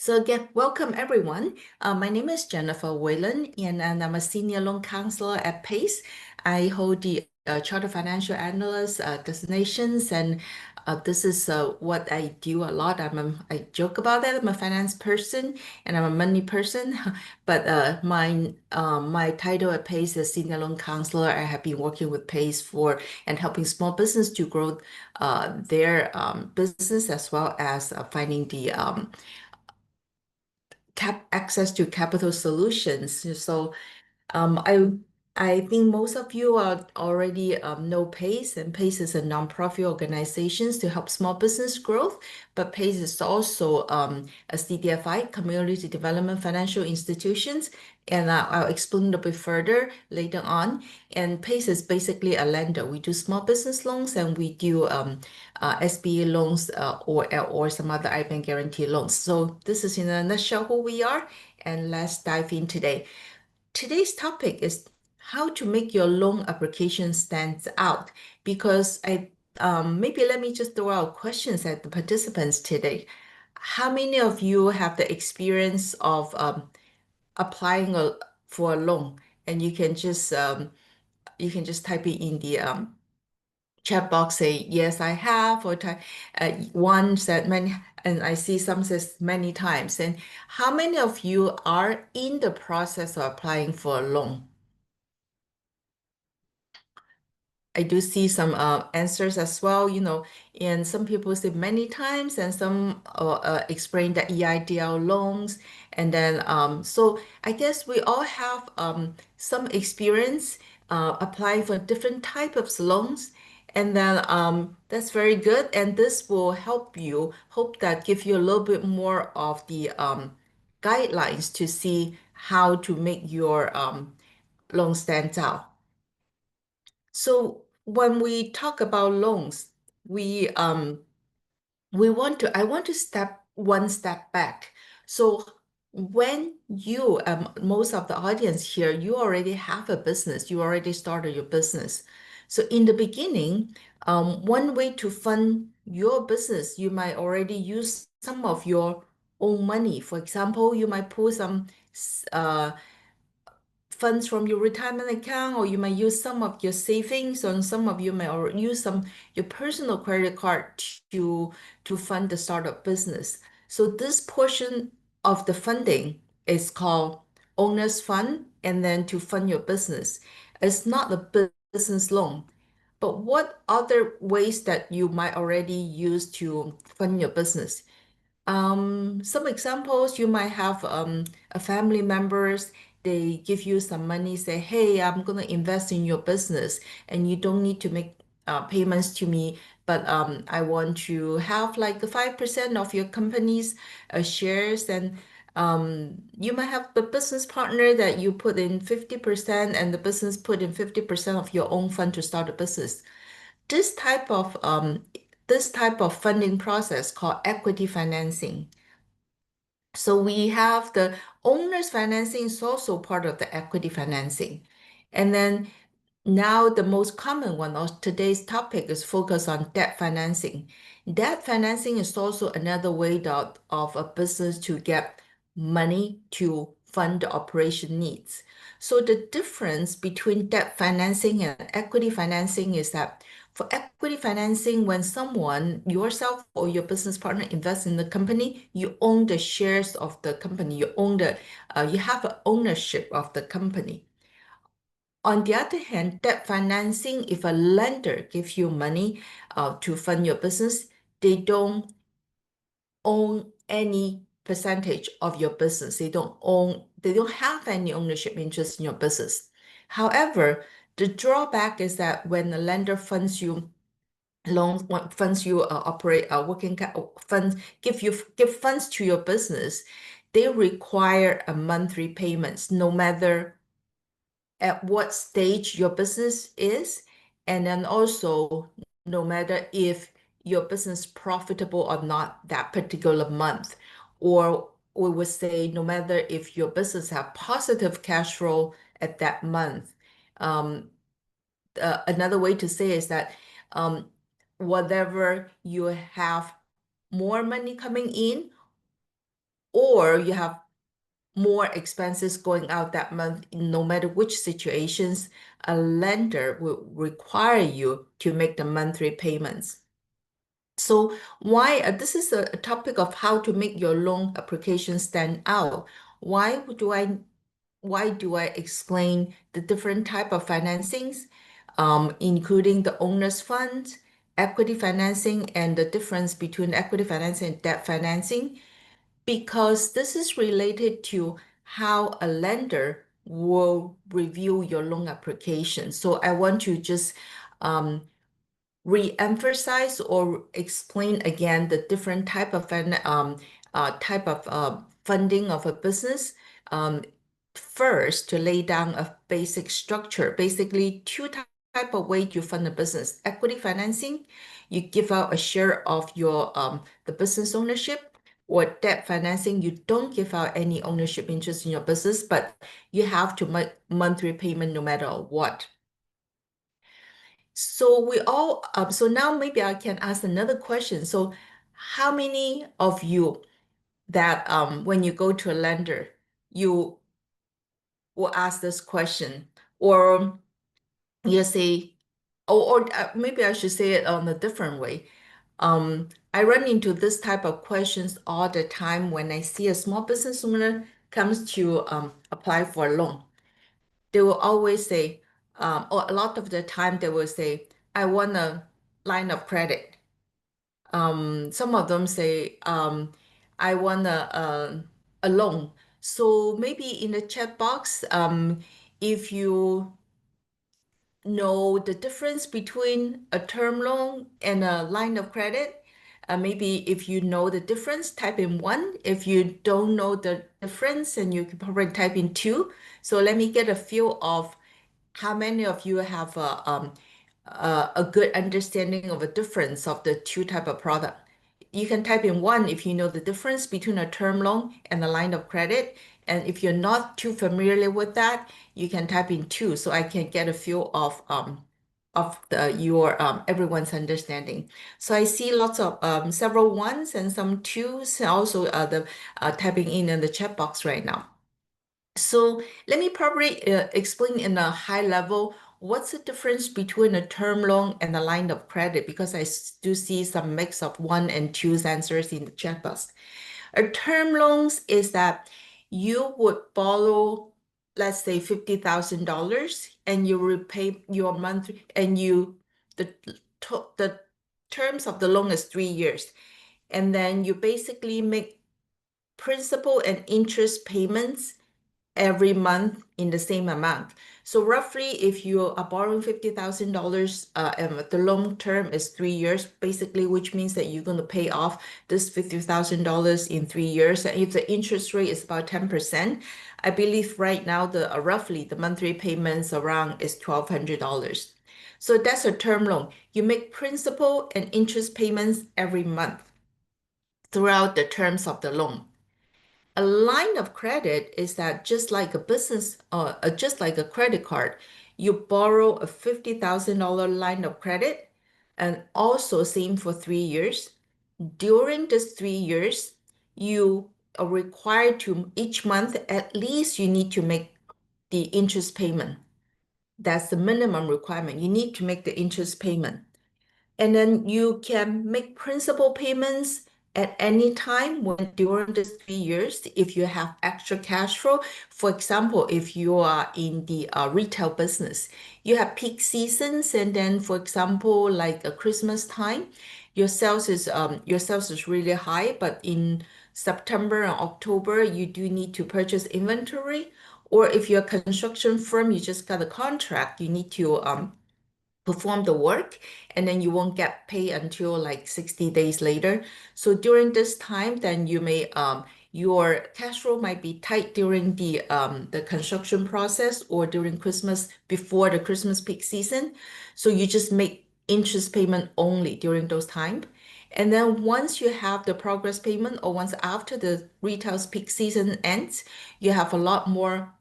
So again, welcome everyone. My name is Jennifer Whalen, and I'm a senior loan counselor at PACE. I hold the Chartered Financial Analyst designations, and this is what I do a lot. I joke about that. I'm a finance person and I'm a money person, but my title at PACE is senior loan counselor. I have been working with PACE for and helping small business to grow their business as well as finding the cap access to capital solutions. So um, I I think most of you are already know PACE, and PACE is a nonprofit organization to help small business growth. But PACE is also a CDFI, Community Development Financial Institutions, and I'll explain a bit further later on. And PACE is basically a lender. We do small business loans and we do SBA loans or some other IBAN guarantee loans. So this is in a nutshell who we are, and let's dive in today. Today's topic is how to make your loan application stand out because maybe let me just throw out questions at the participants today. How many of you have the experience of applying for a loan and you can just type it in the chat box, say yes I have, or type one said many, and I see some says many times. And how many of you are in the process of applying for a loan? I do see some answers as well, and some people say many times, and some explain the EIDL loans. And then, so I guess we all have some experience applying for different type of loans. And then that's very good. And this will help you, hope that give you a little bit more of the guidelines to see how to make your loan stand out. So when we talk about loans, we I want to step one step back. So when you most of the audience here, you already have a business, you already started your business. So in the beginning, one way to fund your business, you might already use some of your own money. For example, you might pull some uh, funds from your retirement account, or you might use some of your savings, or some of you may or use some your personal credit card to fund the startup business. So this portion of the funding is called owner's fund, and then to fund your business. It's not a business loan. But what other ways that you might already use to fund your business? Some examples, you might have a family members, they give you some money, say, hey, I'm gonna invest in your business, and you don't need to make payments to me, but I want to have like the 5% of your company's shares. And you might have the business partner that you put in 50%, and the business put in 50% of your own fund to start a business. This type of funding process called equity financing. So we have the owner's financing is also part of the equity financing. And then now the most common one of today's topic is focused on debt financing. Debt financing is also another way of a business to get money to fund the operation needs. So the difference between debt financing and equity financing is that for equity financing, when someone, yourself or your business partner invests in the company, you own the shares of the company. You have an ownership of the company. On the other hand, debt financing, if a lender gives you money to fund your business, they don't own any percentage of your business. They don't have any ownership interest in your business. However, the drawback is that when a lender funds you loans, funds you operate working funds, give funds to your business, they require a monthly payments no matter at what stage your business is, and then also no matter if your business profitable or not that particular month, or we would say no matter if your business have positive cash flow at that month. Um, Another way to say is that um, whatever you have more money coming in, or you have more expenses going out that month, no matter which situations, a lender will require you to make the monthly payments. So why this is a topic of how to make your loan application stand out. Why do I explain the different type of financings, including the owner's funds, equity financing, and the difference between equity financing and debt financing? Because this is related to how a lender will review your loan application. So I want to just re-emphasize or explain again the different type of funding of a business. First, to lay down a basic structure, basically two type of way to fund a business. Equity financing, you give out a share of your the business ownership, or debt financing, you don't give out any ownership interest in your business, but you have to make monthly payment no matter what. So now maybe I can ask another question. So how many of you that when you go to a lender, you will ask this question, or you say, or maybe I should say it on a different way. I run into this type of questions all the time when I see a small business owner comes to apply for a loan. They will always say, or a lot of the time they will say, I want a line of credit. Some of them say, I want a loan. So maybe in the chat box, if you know the difference between a term loan and a line of credit, maybe if you know the difference, type in one. If you don't know the difference, and you can probably type in two. So let me get a feel of how many of you have a good understanding of a difference of the two type of product. You can type in one if you know the difference between a term loan and a line of credit. And if you're not too familiar with that, you can type in two, so I can get a feel of your everyone's understanding. So I see lots of several ones and some twos, and also the typing in the chat box right now. So let me probably explain in a high level what's the difference between a term loan and a line of credit, because I do see some mix of one and two's answers in the chat box. A term loans is that you would borrow, let's say $50,000, and you repay your month, and the terms of the loan is 3 years, and then you basically make principal and interest payments every month in the same amount. So roughly, if you are borrowing $50,000, and the long term is 3 years, basically, which means that you're going to pay off this $50,000 in 3 years. And if the interest rate is about 10%, I believe right now the roughly the monthly payments around is $1,200. So that's a term loan. You make principal and interest payments every month throughout the terms of the loan. A line of credit is that just like a business, just like a credit card, you borrow a $50,000 line of credit, and also same for 3 years. During this 3 years, you are required to each month, at least you need to make the interest payment. That's the minimum requirement. You need to make the interest payment. And then you can make principal payments at any time when during these 3 years, if you have extra cash flow. For example, if you are in the retail business, you have peak seasons, and then, for example, like a Christmas time, your sales is really high, but in September and October, you do need to purchase inventory. Or if you're a construction firm, you just got a contract, you need to perform the work, and then you won't get paid until like 60 days later. So during this time, then you may your cash flow might be tight during the construction process, or during Christmas, before the Christmas peak season. So you just make interest payment only during those times. And then once you have the progress payment, or once after the retail's peak season ends, you have a lot more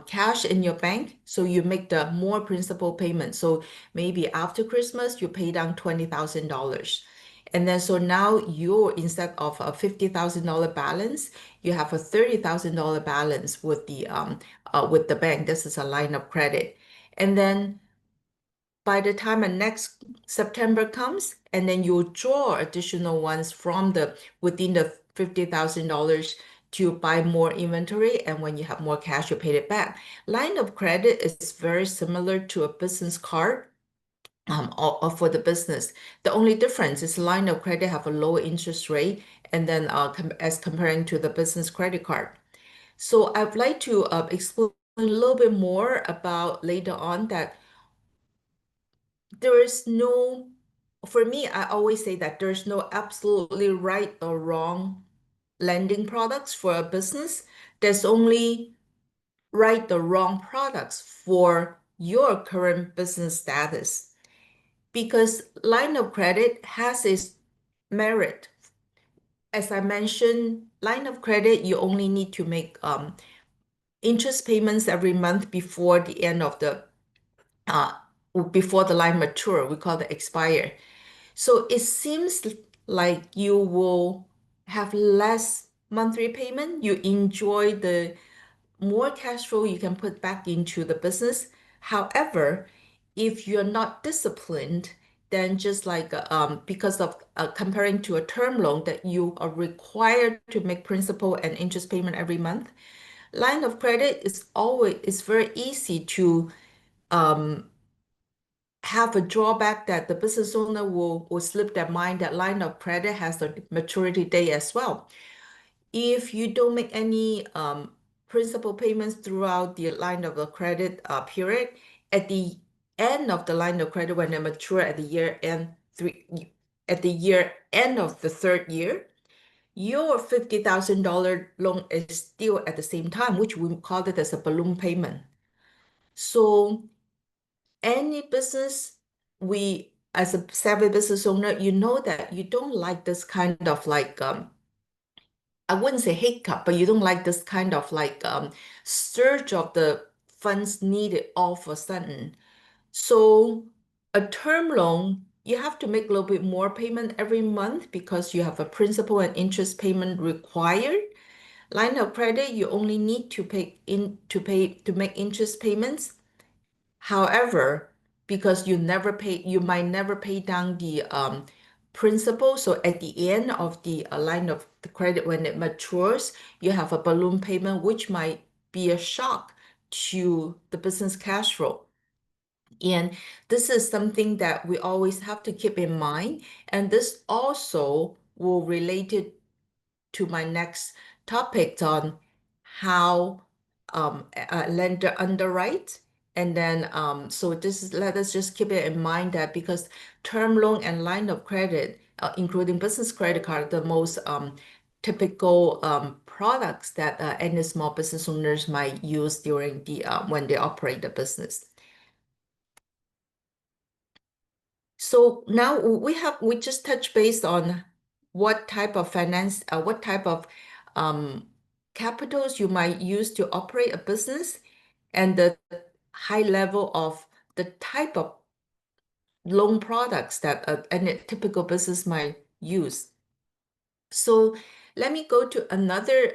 cash in your bank, so you make the more principal payment. So maybe after Christmas, you pay down $20,000. And then so now you, instead of a $50,000 balance, you have a $30,000 balance with the bank. This is a line of credit. And then by the time the next September comes, and then you draw additional ones from the within the $50,000 to buy more inventory, and when you have more cash, you pay it back. Line of credit is very similar to a business card, or for the business. The only difference is line of credit have a lower interest rate, and then as comparing to the business credit card. So I'd like to explain a little bit more about later on that there is no, for me, I always say that there's no absolutely right or wrong lending products for a business. There's only right or wrong products for your current business status. Because line of credit has its merit. As I mentioned, line of credit, you only need to make interest payments every month before the end of uh, before the line mature. We call it expire. So it seems like you will have less monthly payment. You enjoy the more cash flow you can put back into the business. However, if you're not disciplined, then just like because of comparing to a term loan that you are required to make principal and interest payment every month, line of credit is very easy to um, have a drawback that the business owner will slip their mind that line of credit has a maturity date as well. If you don't make any principal payments throughout the line of the credit period, at the end of the line of credit, when they mature at the year end at the year end of the third year, your $50,000 loan is still at the same time, which we call it as a balloon payment. So any business, we as a savvy business owner, you know that you don't like this kind of like I wouldn't say hiccup, but you don't like this kind of like surge of the funds needed all of a sudden. So a term loan, you have to make a little bit more payment every month because you have a principal and interest payment required. Line of credit, you only need to make interest payments. However, because you might never pay down the principal. So at the end of the line of the credit, when it matures, you have a balloon payment, which might be a shock to the business cash flow. And this is something that we always have to keep in mind. And this also will relate it to my next topic on how a lender underwrite. And then, so let us just keep it in mind that because term loan and line of credit, including business credit card, the most typical products that any small business owners might use during when they operate the business. So now we just touch base on what type of what type of um, capitals you might use to operate a business, and the high level of the type of loan products that any typical business might use. So let me go to another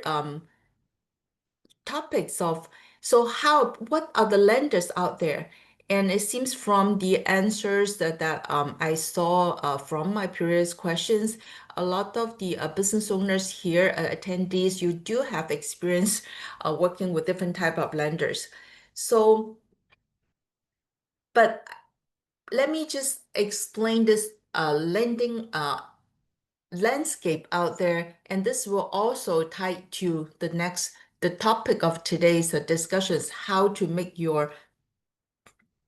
topics of what are the lenders out there? And it seems from the answers that I saw from my previous questions, a lot of the business owners here, attendees, you do have experience working with different type of lenders. So, but let me just explain this lending landscape out there, and this will also tie to the topic of today's discussions, how to make your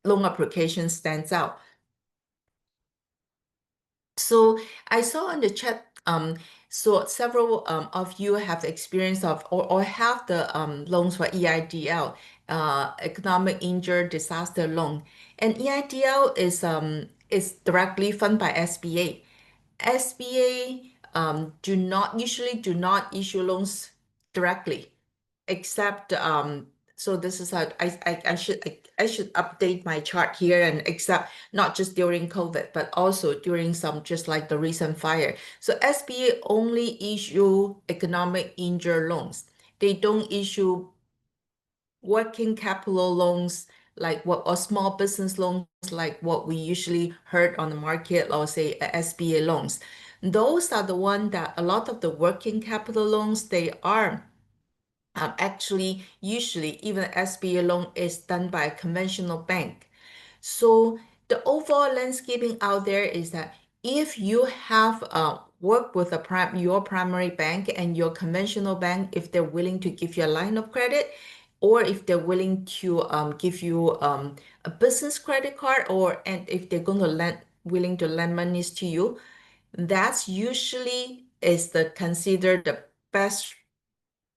loan application stands out. So I saw in the chat, so several of you have the experience of or have the loans for EIDL, Economic Injury Disaster Loan, and EIDL is directly funded by SBA. SBA usually do not issue loans directly, except So this is how I should update my chart here, and except not just during COVID, but also during some just like the recent fire. So SBA only issue economic injury loans. They don't issue working capital loans like what, or small business loans like what we usually heard on the market, or say SBA loans. Those are the one that a lot of the working capital loans, they are actually usually even SBA loan is done by a conventional bank. So the overall landscaping out there is that if you have worked with your primary bank and your conventional bank, if they're willing to give you a line of credit, or if they're willing to give you a business credit card, and if they're going to willing to lend monies to you, that's usually is the considered the best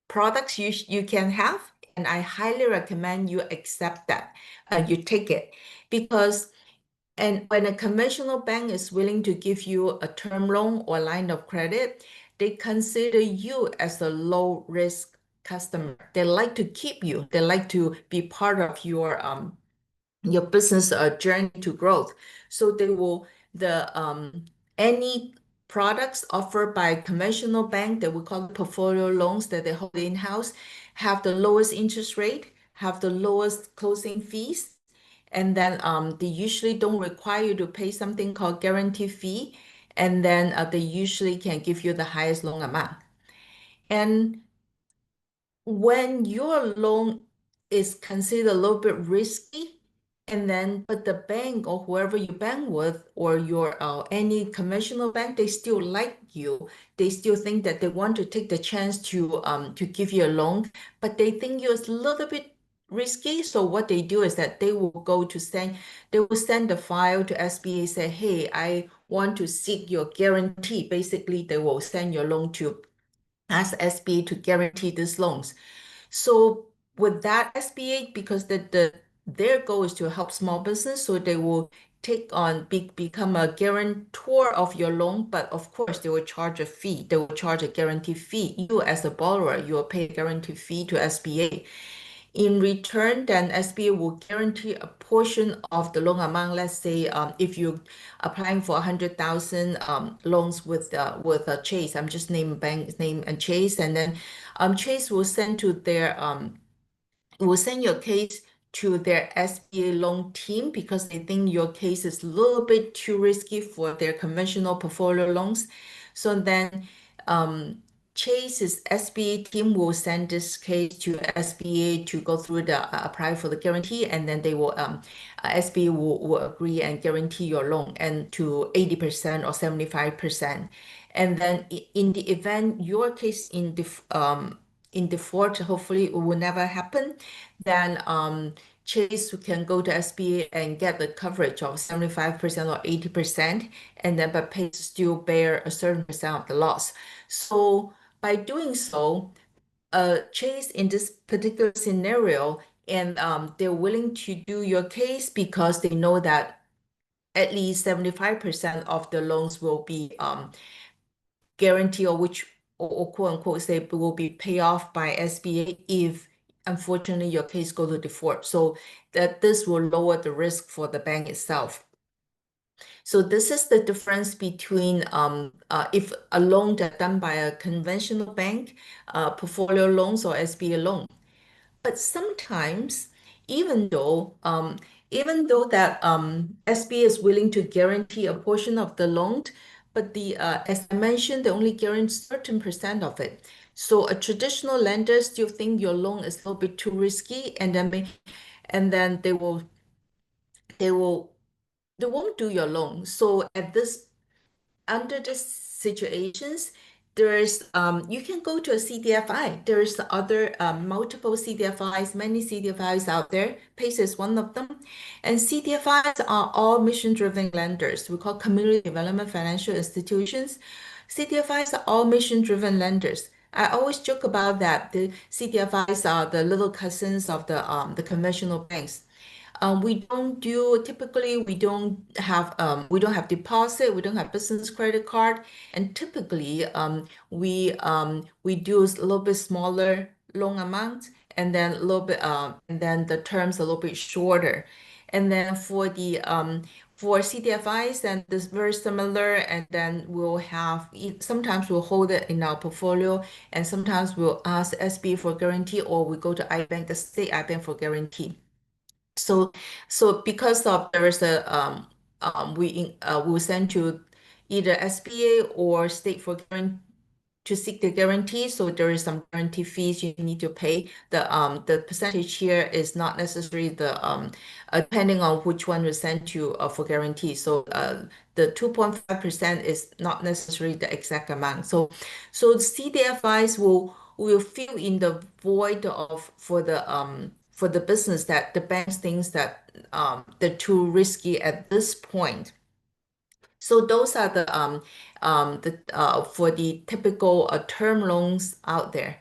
products you can have, and I highly recommend you accept that, you take it, because and when a conventional bank is willing to give you a term loan or line of credit, they consider you as a low risk customer. They like to keep you. They like to be part of your business journey to growth. So they will the any products offered by conventional bank that we call portfolio loans that they hold in-house have the lowest interest rate, have the lowest closing fees, and then they usually don't require you to pay something called guarantee fee, and then they usually can give you the highest loan amount. And when your loan is considered a little bit risky, and then but the bank or whoever you bank with, or your any conventional bank, they still like you. They still think that they want to take the chance to give you a loan, but they think you're a little bit risky. So what they do is that they will send the file to SBA, say, hey, I want to seek your guarantee. Basically, they will send your loan to ask SBA to guarantee these loans. So with that SBA, because their goal is to help small business, so they will become a guarantor of your loan, but of course they will charge a fee. They will charge a guarantee fee. You as a borrower, you will pay a guarantee fee to SBA. In return, then SBA will guarantee a portion of the loan amount. Let's say if you're applying for 100,000 loans with Chase, I'm just naming bank name and Chase, and then Chase will send your case to their SBA loan team because they think your case is a little bit too risky for their conventional portfolio loans. So then Chase's SBA team will send this case to SBA to go through the apply for the guarantee, and then they will SBA will agree and guarantee your loan and to 80% or 75%. And then in the event your case in default, hopefully it will never happen, then Chase can go to SBA and get the coverage of 75% or 80%, and then but pay still bear a certain percent of the loss. So by doing so, Chase in this particular scenario, and they're willing to do your case because they know that at least 75% of the loans will be guarantee, or which or quote unquote say will be paid off by SBA if unfortunately your case go to default. So that this will lower the risk for the bank itself. So this is the difference between if a loan that's done by a conventional bank, portfolio loans or SBA loan. But sometimes, even though that SBA is willing to guarantee a portion of the loan, but as I mentioned, they only guarantee certain percent of it. So a traditional lender still think your loan is a little bit too risky, and then they will they won't do your loan. So under these situations, there's you can go to a CDFI. There's other multiple CDFIs, many CDFIs out there. PACE is one of them. And CDFIs are all mission-driven lenders. We call community development financial institutions. CDFIs are all mission-driven lenders. I always joke about that. The CDFIs are the little cousins of the conventional banks. Typically we don't have deposit, we don't have business credit card, and typically we do a little bit smaller loan amount, and then a little bit, and then the terms a little bit shorter. And then for the for CDFIs, then this very similar, and then we'll have sometimes we'll hold it in our portfolio, and sometimes we'll ask SB for guarantee, or we go to iBank, the state iBank for guarantee. So, so because of there is a we will send to either SBA or state for guarantee to seek the guarantee. So there is some guarantee fees you need to pay. The percentage here is not necessarily depending on which one we send to for guarantee. So the 2.5% is not necessarily the exact amount. So the CDFIs will fill in the void of for the business that the banks thinks that they're too risky at this point. So those are the for the typical term loans out there.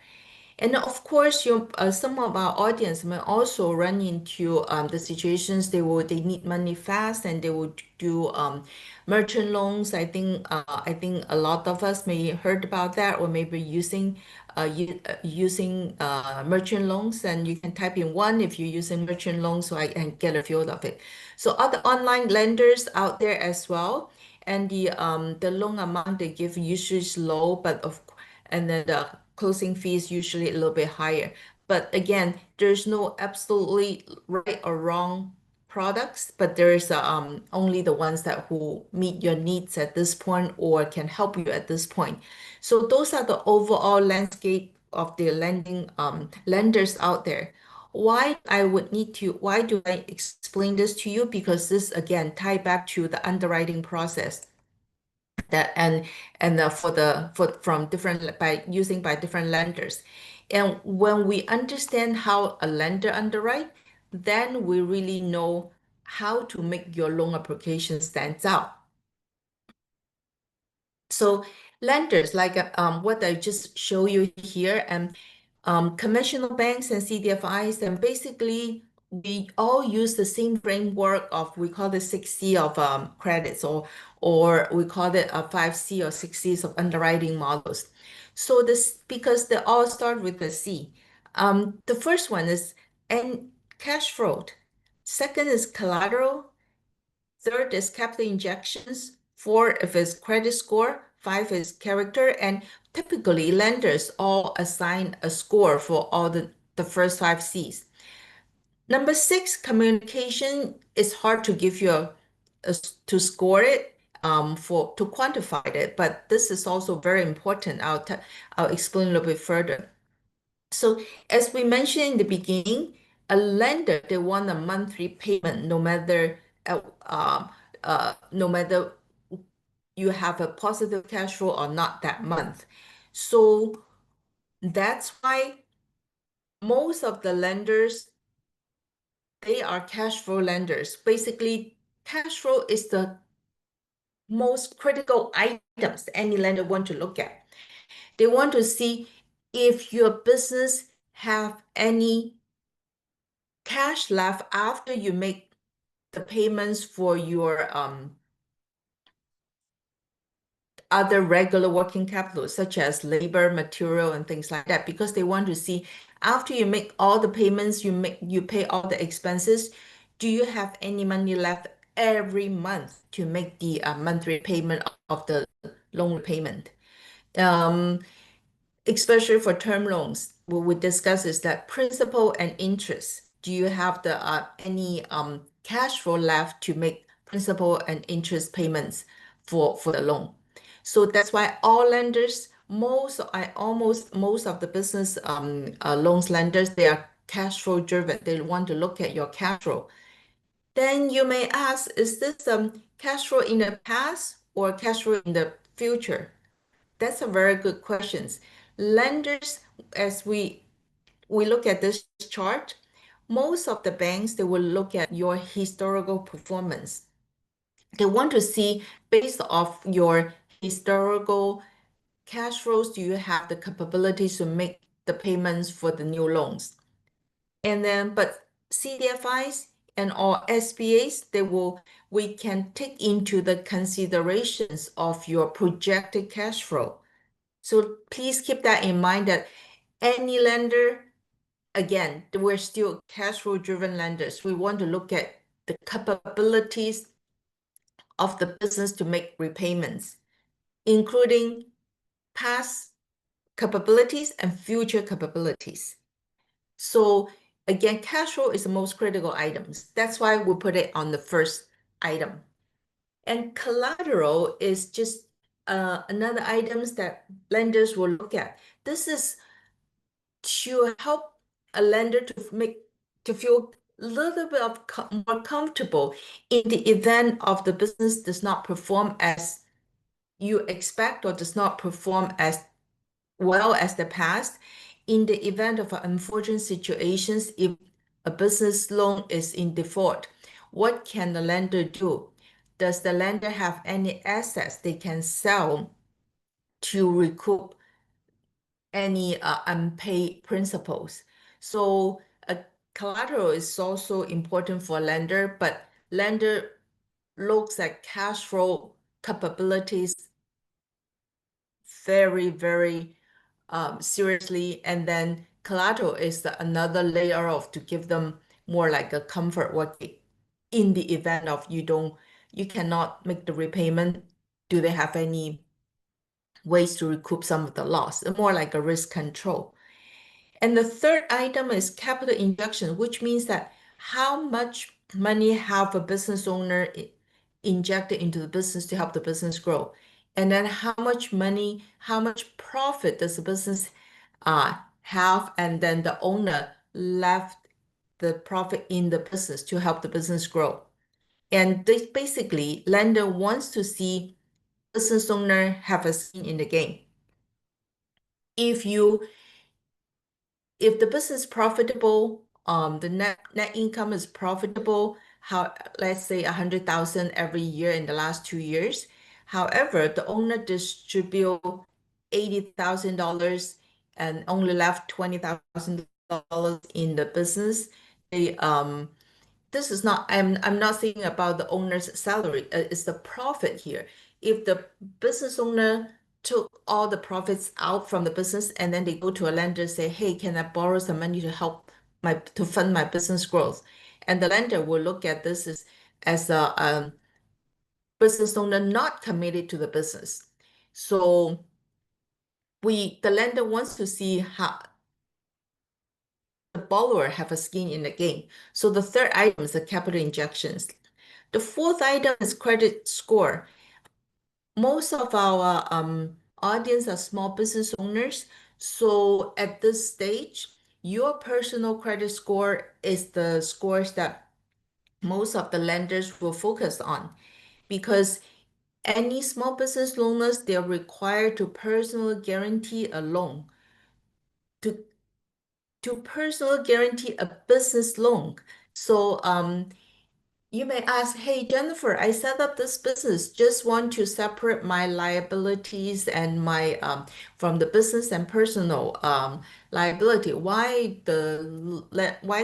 And of course, some of our audience may also run into the situations they need money fast and they would do merchant loans. I think a lot of us may heard about that or maybe using merchant loans, and you can type in one if you're using merchant loans so I can get a feel of it. So other online lenders out there as well, and the loan amount they give usually is low, and then the closing fees usually a little bit higher. But again, there's no absolutely right or wrong products, but there is only the ones that who meet your needs at this point or can help you at this point. So those are the overall landscape of the lending lenders out there. Why do I explain this to you? Because this again tie back to the underwriting process that and for from different by different lenders. And when we understand how a lender underwrite, then we really know how to make your loan application stands out. So lenders like what I just show you here, and conventional banks and CDFIs, and basically we all use the same framework of we call it 6C of credits, or we call it a 5C or 6Cs of underwriting models. So this because they all start with the C. The first one is and cash flow. Second is collateral. Third is capital injections. Four, if it's credit score. Five is character. And typically, lenders all assign a score for all the first five C's. Number six, communication is hard to give you to score it to quantify it, but this is also very important. I'll explain a little bit further. So as we mentioned in the beginning, a lender, they want a monthly payment no matter you have a positive cash flow or not that month. So that's why most of the lenders, they are cash flow lenders. Basically, cash flow is the most critical items any lender want to look at. They want to see if your business have any cash left after you make the payments for your other regular working capital, such as labor, material, and things like that, because they want to see after you make all the payments, you pay all the expenses, do you have any money left every month to make the monthly payment of the loan payment? Especially for term loans, what we discuss is that principal and interest. Do you have the any cash flow left to make principal and interest payments for the loan? So that's why all lenders, almost most of the business loans lenders, they are cash flow driven. They want to look at your cash flow. Then you may ask, is this cash flow in the past or cash flow in the future? That's a very good question. Lenders, as we look at this chart, most of the banks, they will look at your historical performance. They want to see based off your historical cash flows, do you have the capabilities to make the payments for the new loans? And then, but CDFIs and or SBAs, we can take into the considerations of your projected cash flow. So please keep that in mind that any lender again, we're still cash flow driven lenders. We want to look at the capabilities of the business to make repayments, including past capabilities and future capabilities. So again, cash flow is the most critical items. That's why we put it on the first item. And collateral is just another items that lenders will look at. This is to help a lender to feel a little bit of more comfortable in the event of the business does not perform as you expect or does not perform as well as the past. In the event of unfortunate situations, if a business loan is in default, what can the lender do? Does the lender have any assets they can sell to recoup any unpaid principals? So a collateral is also important for a lender, but lender looks at cash flow capabilities very, very seriously. And then collateral is another layer of to give them more like a comfort what in the event of you cannot make the repayment, do they have any ways to recoup some of the loss? More like a risk control. And the third item is capital injection, which means that how much money have a business owner injected into the business to help the business grow. And then how much money, how much profit does the business have, and then the owner left the profit in the business to help the business grow. And this basically, lender wants to see business owner have a skin in the game. If you if the business is profitable, the net income is profitable, how let's say 100,000 every year in the last 2 years. However, the owner distribute $80,000 and only left $20,000 in the business. They this is not, I'm not thinking about the owner's salary, it's the profit here. If the business owner took all the profits out from the business and then they go to a lender, say, hey, can I borrow some money to help to fund my business growth? And the lender will look at this as a business owner not committed to the business. So the lender wants to see how the borrower have a skin in the game. So the third item is the capital injections. The fourth item is credit score. Most of our audience are small business owners. So at this stage, your personal credit score is the scores that most of the lenders will focus on, because any small business loaners, they're required to personally guarantee a loan. To personally guarantee a business loan. So you may ask, hey, Jennifer, I set up this business, just want to separate my liabilities and my from the business and personal liability. Why the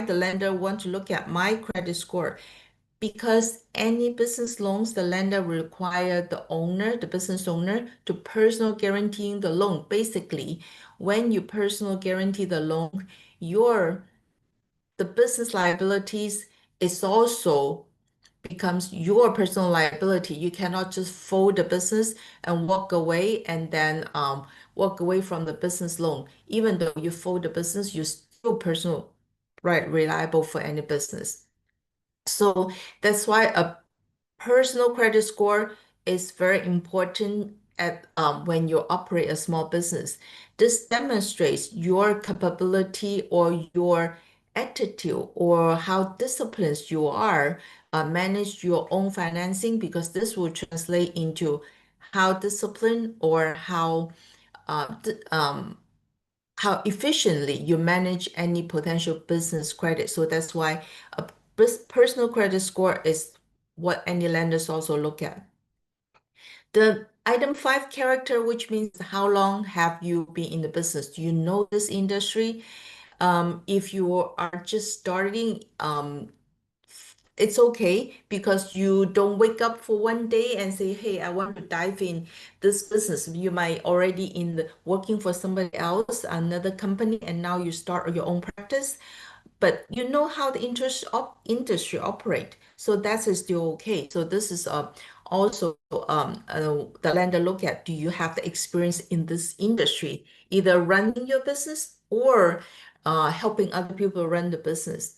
lender want to look at my credit score? Because any business loans, the lender require the owner, the business owner, to personal guaranteeing the loan. Basically, when you personal guarantee the loan, the business liabilities is also becomes your personal liability. You cannot just fold the business and walk away and then walk away from the business loan. Even though you fold the business, you're still personal, right, reliable for any business. So that's why a personal credit score is very important at when you operate a small business. This demonstrates your capability or your attitude or how disciplined you are manage your own financing, because this will translate into how disciplined or uh, how efficiently you manage any potential business credit. So that's why a personal credit score is what any lenders also look at. The item five, character, which means how long have you been in the business? Do you know this industry? If you are just starting, it's okay because you don't wake up for one day and say, hey, I want to dive in this business. You might already working for somebody else, another company, and now you start your own practice, but you know how the industry operate. So that is still okay. So this is also the lender look at, do you have the experience in this industry, either running your business or helping other people run the business.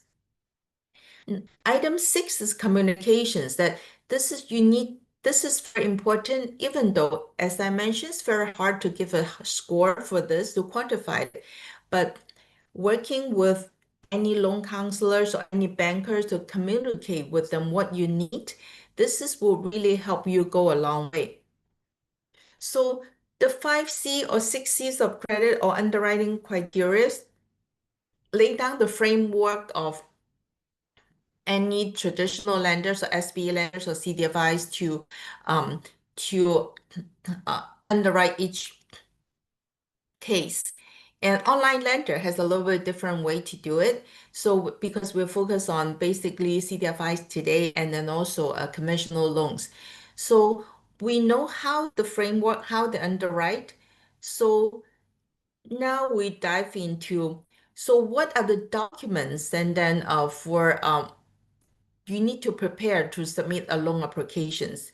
Item six is communications, that this is you need, this is very important, even though, as I mentioned, it's very hard to give a score for this to quantify it. But working with any loan counselors or any bankers to communicate with them what you need, will really help you go a long way. So the 5C or 6Cs of credit or underwriting criteria lay down the framework of any traditional lenders or SBA lenders or CDFIs um, to underwrite each case. And online lender has a little bit different way to do it. So because we're focused on basically CDFIs today and then also conventional loans. So we know how the framework, how they underwrite. So now we dive into, so what are the documents and then for you need to prepare to submit a loan applications.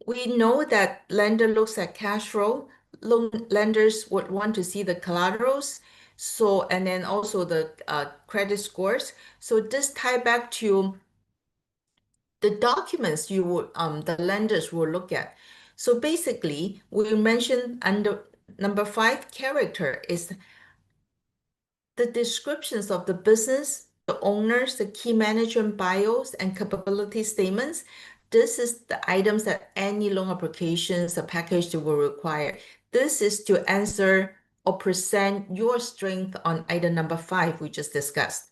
We know that lender looks at cash flow. Loan lenders would want to see the collaterals. So, and then also the credit scores. So this tie back to the documents you would, the lenders will look at. So basically, we mentioned under number 5 character is the descriptions of the business, the owners, the key management bios, and capability statements. This is the items that any loan applications, a package will require. This is to answer or present your strength on item number 5, we just discussed.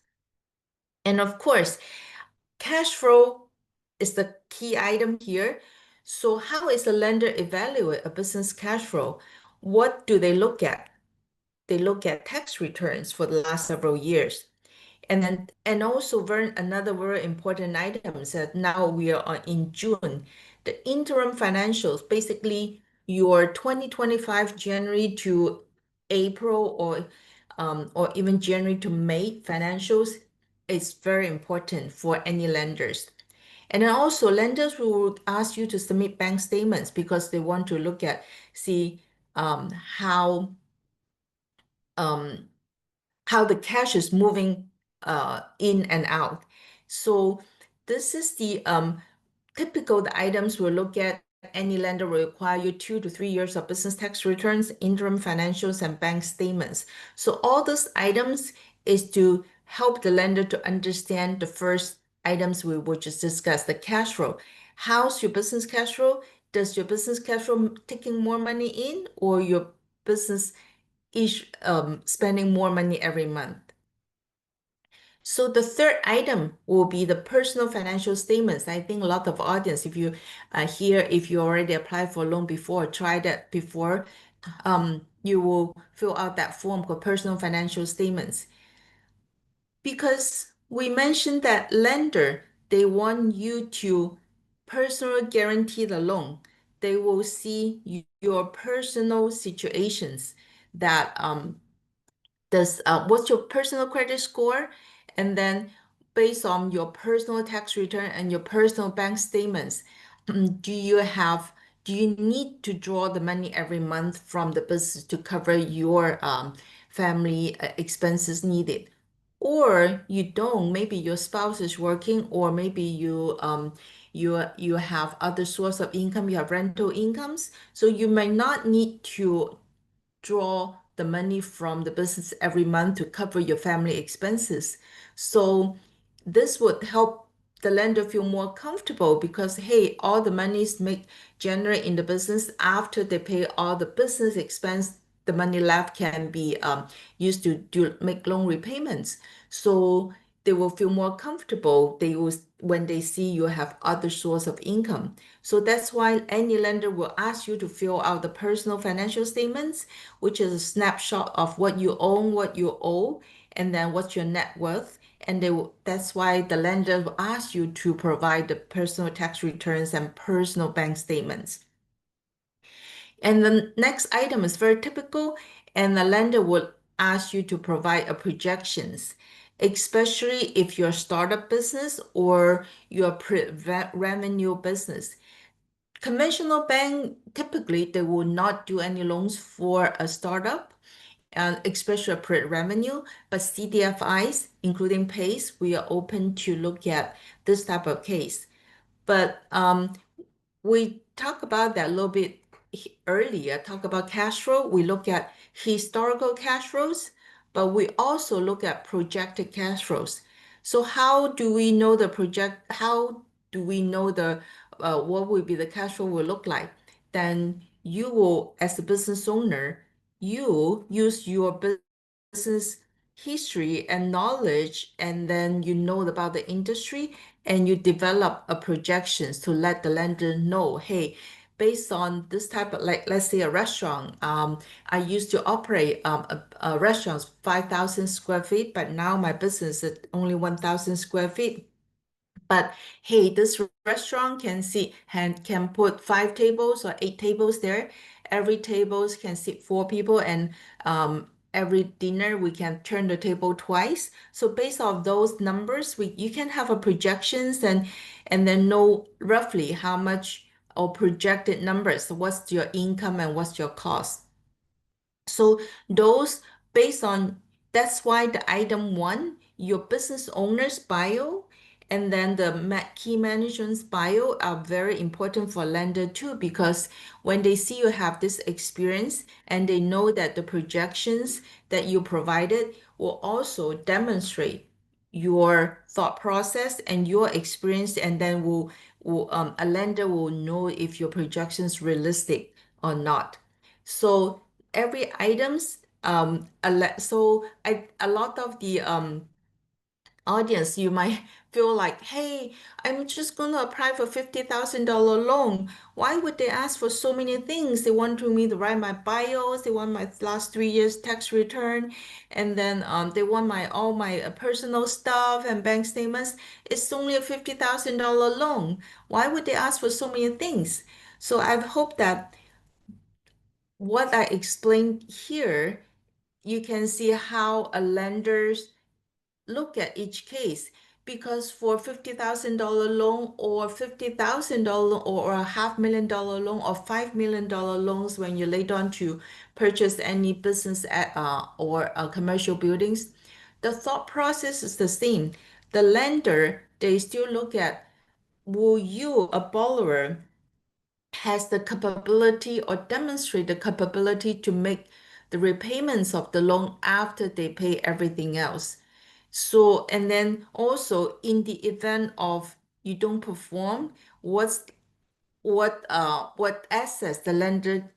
And of course, cash flow is the key item here. So how is the lender evaluate a business cash flow? What do they look at? They look at tax returns for the last several years. And also another very important item is that now we are in June. The interim financials, basically your 2025 January to April or even January to May financials is very important for any lenders. And then also lenders will ask you to submit bank statements because they want to look at, see how um, how the cash is moving in and out. So this is the typical the items we'll look at. Any lender will require you 2 to 3 years of business tax returns, interim financials, and bank statements. So all those items is to help the lender to understand the first items we will just discuss, the cash flow. How's your business cash flow? Does your business cash flow taking more money in, or your business each spending more money every month? So the third item will be the personal financial statements. I think a lot of audience, if you here, if you already applied for a loan before, tried that before, you will fill out that form called personal financial statements. Because we mentioned that lender, they want you to personally guarantee the loan. They will see your personal situations, that what's your personal credit score, and then based on your personal tax return and your personal bank statements, do you have do you need to draw the money every month from the business to cover your family expenses needed, or you don't, maybe your spouse is working, or maybe you have other source of income, you have rental incomes, so you may not need to draw the money from the business every month to cover your family expenses. So this would help the lender feel more comfortable because, hey, all the monies generate in the business after they pay all the business expense, the money left can be used to make loan repayments. So they will feel more comfortable. They will when they see you have other source of income. So that's why any lender will ask you to fill out the personal financial statements, which is a snapshot of what you own, what you owe, and then what's your net worth. And that's why the lender will ask you to provide the personal tax returns and personal bank statements. And the next item is very typical, and the lender will ask you to provide a projections, especially if you're a startup business or you're a revenue business. Conventional bank, typically, they will not do any loans for a startup, and especially a pre-revenue, but CDFIs, including PACE, we are open to look at this type of case. But we talked about that a little bit earlier, talk about cash flow. We look at historical cash flows, but we also look at projected cash flows. So how do we know how do we know what will be the cash flow will look like? Then you will, as a business owner, you use your business history and knowledge, and then you know about the industry, and you develop a projections to let the lender know, hey, based on this type of, like, let's say a restaurant, I used to operate a restaurant 5,000 square feet, but now my business is only 1,000 square feet. But hey, this restaurant can put 5 tables or 8 tables there. Every tables can sit 4 people, and every dinner we can turn the table twice. So based on those numbers, you can have a projections and then know roughly how much or projected numbers. What's your income and what's your cost? So those based on that's why the item one, your business owner's bio, and then the key management's bio are very important for lender too, because when they see you have this experience and they know that the projections that you provided will also demonstrate your thought process and your experience, and then a lender will know if your projections realistic or not. So every items a lot of the audience, you might feel like, hey, I'm just going to apply for $50,000 loan. Why would they ask for so many things? They want me to write my bios, they want my last 3 years tax return, and then they want my all my personal stuff and bank statements. It's only a $50,000 loan. Why would they ask for so many things? So I hope that what I explained here, you can see how a lenders look at each case. Because for $50,000 loan or $50,000 or a $500,000 loan or $5 million loans, when you later on to purchase any business or commercial buildings, the thought process is the same. The lender, they still look at, will you, a borrower, has the capability or demonstrate the capability to make the repayments of the loan after they pay everything else. So, and then also in the event of you don't perform, what assets the lender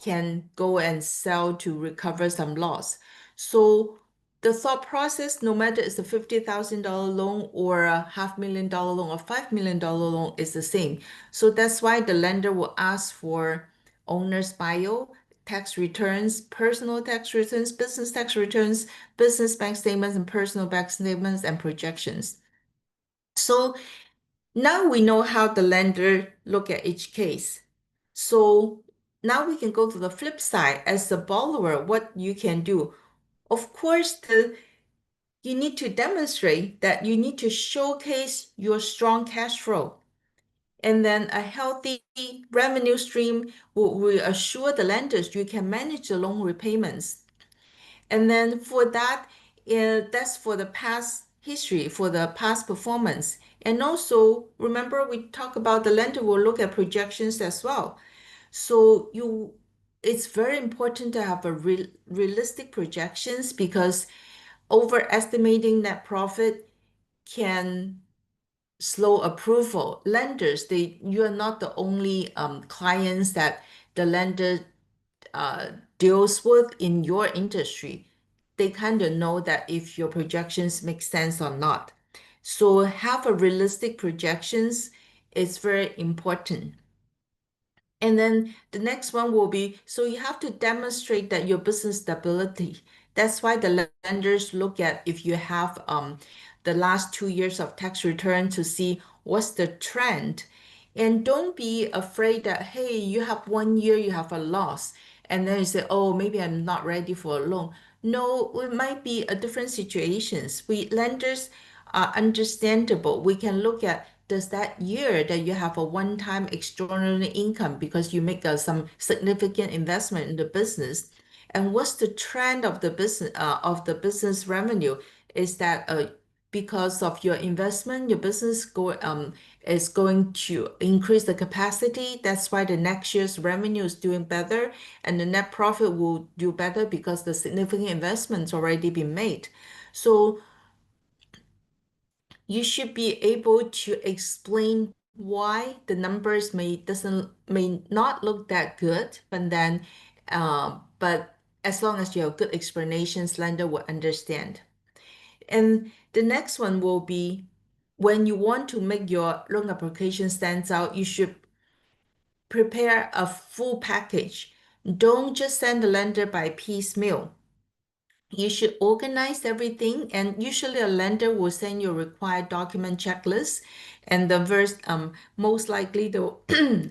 can go and sell to recover some loss. So the thought process, no matter it's a $50,000 loan or a $500,000 loan or $5 million loan, is the same. So that's why the lender will ask for owner's bio, tax returns, personal tax returns, business bank statements, and personal bank statements and projections. So now we know how the lender look at each case. So now we can go to the flip side. As a borrower, what you can do. Of course, you need to demonstrate that you need to showcase your strong cash flow. And then a healthy revenue stream will assure the lenders you can manage the loan repayments. And then for that, that's for the past history, for the past performance. And also, remember we talk about the lender will look at projections as well. So it's very important to have a realistic projections, because overestimating net profit can slow approval. Lenders, you are not the only clients that the lender deals with in your industry. they kind of know that if your projections make sense or not. So have a realistic projections is very important. And then the next one will be, so you have to demonstrate that your business stability. That's why the lenders look at if you have the last 2 years of tax return to see what's the trend. And don't be afraid that, hey, you have 1 year, you have a loss. And then you say, oh, maybe I'm not ready for a loan. No, it might be a different situations. We lenders are understandable. We can look at does that year that you have a one-time extraordinary income because you make some significant investment in the business, and what's the trend of the business revenue? Is that because of your investment, your business is going to increase the capacity. That's why the next year's revenue is doing better, and the net profit will do better because the significant investments already been made. So you should be able to explain why the numbers may not look that good, but as long as you have good explanations, lender will understand. And the next one will be when you want to make your loan application stands out, you should prepare a full package. Don't just send the lender by piecemeal. You should organize everything, and usually a lender will send you a required document checklist, and the first most likely the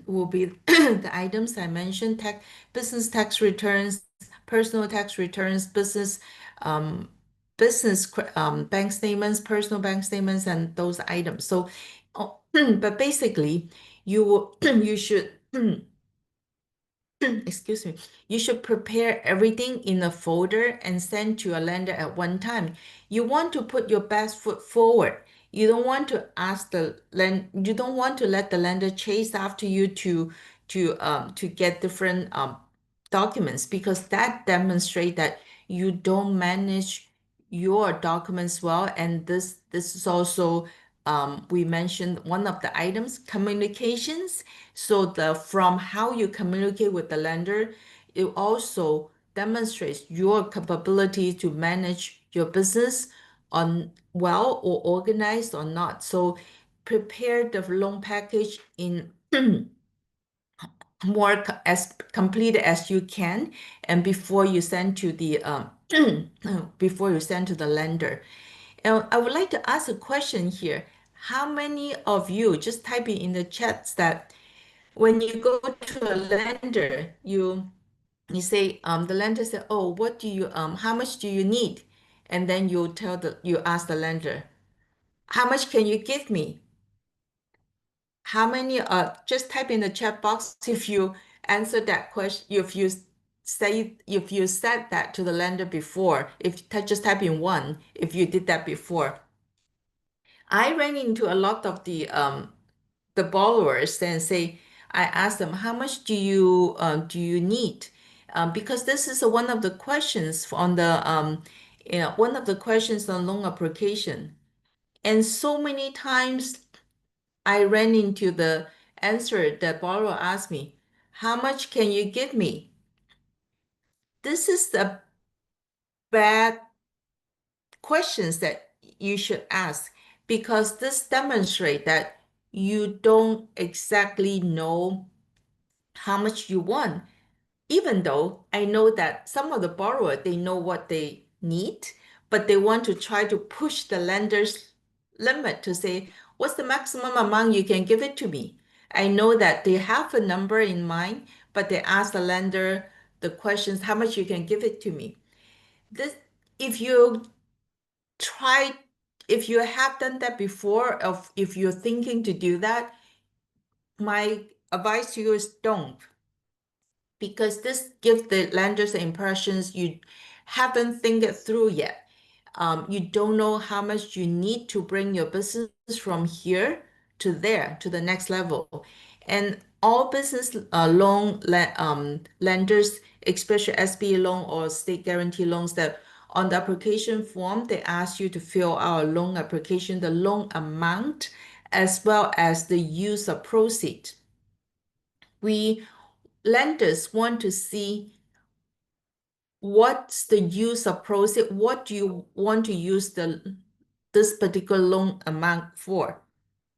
will be the items I mentioned: business tax returns, personal tax returns, um, bank statements, personal bank statements, and those items. So, but basically, you should excuse me, you should prepare everything in a folder and send to a lender at one time. You want to put your best foot forward. You don't want to you don't want to let the lender chase after you to get different documents, because that demonstrate that you don't manage your documents well. And this is also we mentioned one of the items, communications. So the from how you communicate with the lender, it also demonstrates your capability to manage your business on well or organized or not. So prepare the loan package in as complete as you can, and before you send to the before you send to the lender. And I would like to ask a question here. How many of you, just type it in the chats, that when you go to a lender, you say, the lender said, oh, how much do you need? And then you ask the lender, how much can you give me? Just type in the chat box if you answer that question, if you said that to the lender before, just type in one, if you did that before. I ran into a lot of the borrowers and say, I ask them, how much do you need? Because this is one of the questions on one of the questions on loan application. And so many times I ran into the answer that borrower asked me, how much can you give me? This is the bad questions that you should ask, because this demonstrates that you don't exactly know how much you want. Even though I know that some of the borrower, they know what they need, but they want to try to push the lender's limit to say, what's the maximum amount you can give it to me? I know that they have a number in mind, but they ask the lender the questions, how much you can give it to me? This, if you try, if you have done that before, if you're thinking to do that, my advice to you is don't, because this gives the lenders the impressions you haven't think it through yet. You don't know how much you need to bring your business from here to there, to the next level. And all business lenders, especially SBA loan or state guarantee loans, that on the application form, they ask you to fill out a loan application, the loan amount, as well as the use of proceeds. We lenders want to see what's the use of proceeds? What do you want to use this particular loan amount for?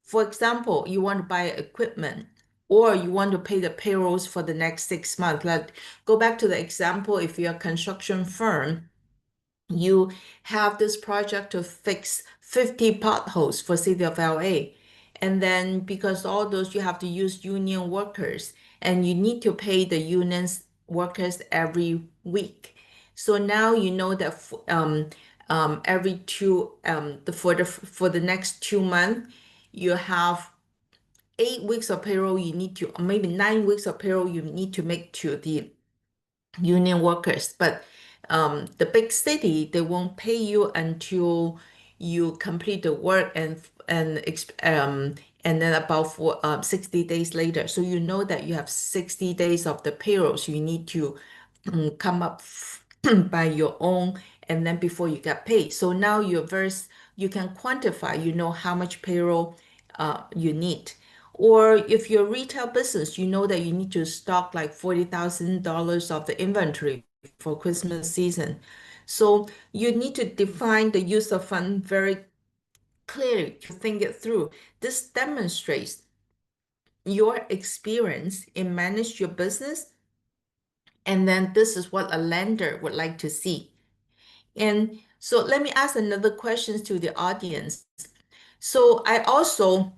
For example, you want to buy equipment or you want to pay the payrolls for the next 6 months. Like go back to the example, if you're a construction firm, you have this project to fix 50 potholes for city of LA. And then because all those you have to use union workers and you need to pay the union's workers every week. So now you know that every two for the next 2 months you have 8 weeks of payroll you need to, maybe 9 weeks of payroll you need to make to the union workers. But the big city, they won't pay you until you complete the work and then about 60 days later. So you know that you have 60 days of the payroll. So you need to come up by your own and then before you get paid. So now you can quantify, you know how much payroll you need. Or if you're a retail business, you know that you need to stock like $40,000 of the inventory for Christmas season. So you need to define the use of fund very clearly to think it through. This demonstrates your experience in manage your business, and then this is what a lender would like to see. And so let me ask another question to the audience. So I also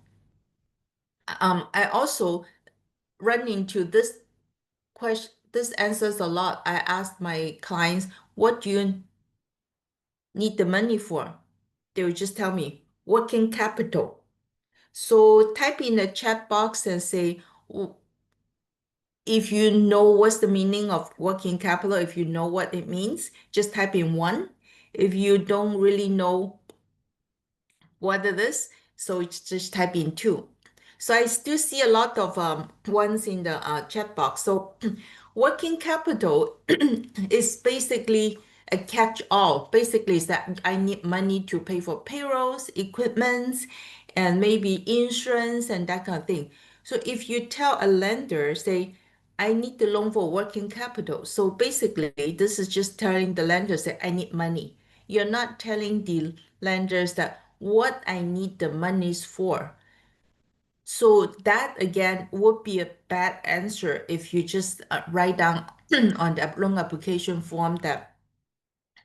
run into this question. This answers a lot. I asked my clients, what do you need the money for? They would just tell me working capital. So type in the chat box and say, if you know what's the meaning of working capital, if you know what it means, just type in one. If you don't really know what it is, so it's just type in two. So I still see a lot of ones in the chat box. So working capital is basically a catch-all. Basically, is that I need money to pay for payrolls, equipments, and maybe insurance and that kind of thing. So if you tell a lender, say, I need the loan for working capital. So basically, this is just telling the lender, say, I need money. You're not telling the lenders that what I need the monies for. So that again would be a bad answer if you just write down on the loan application form that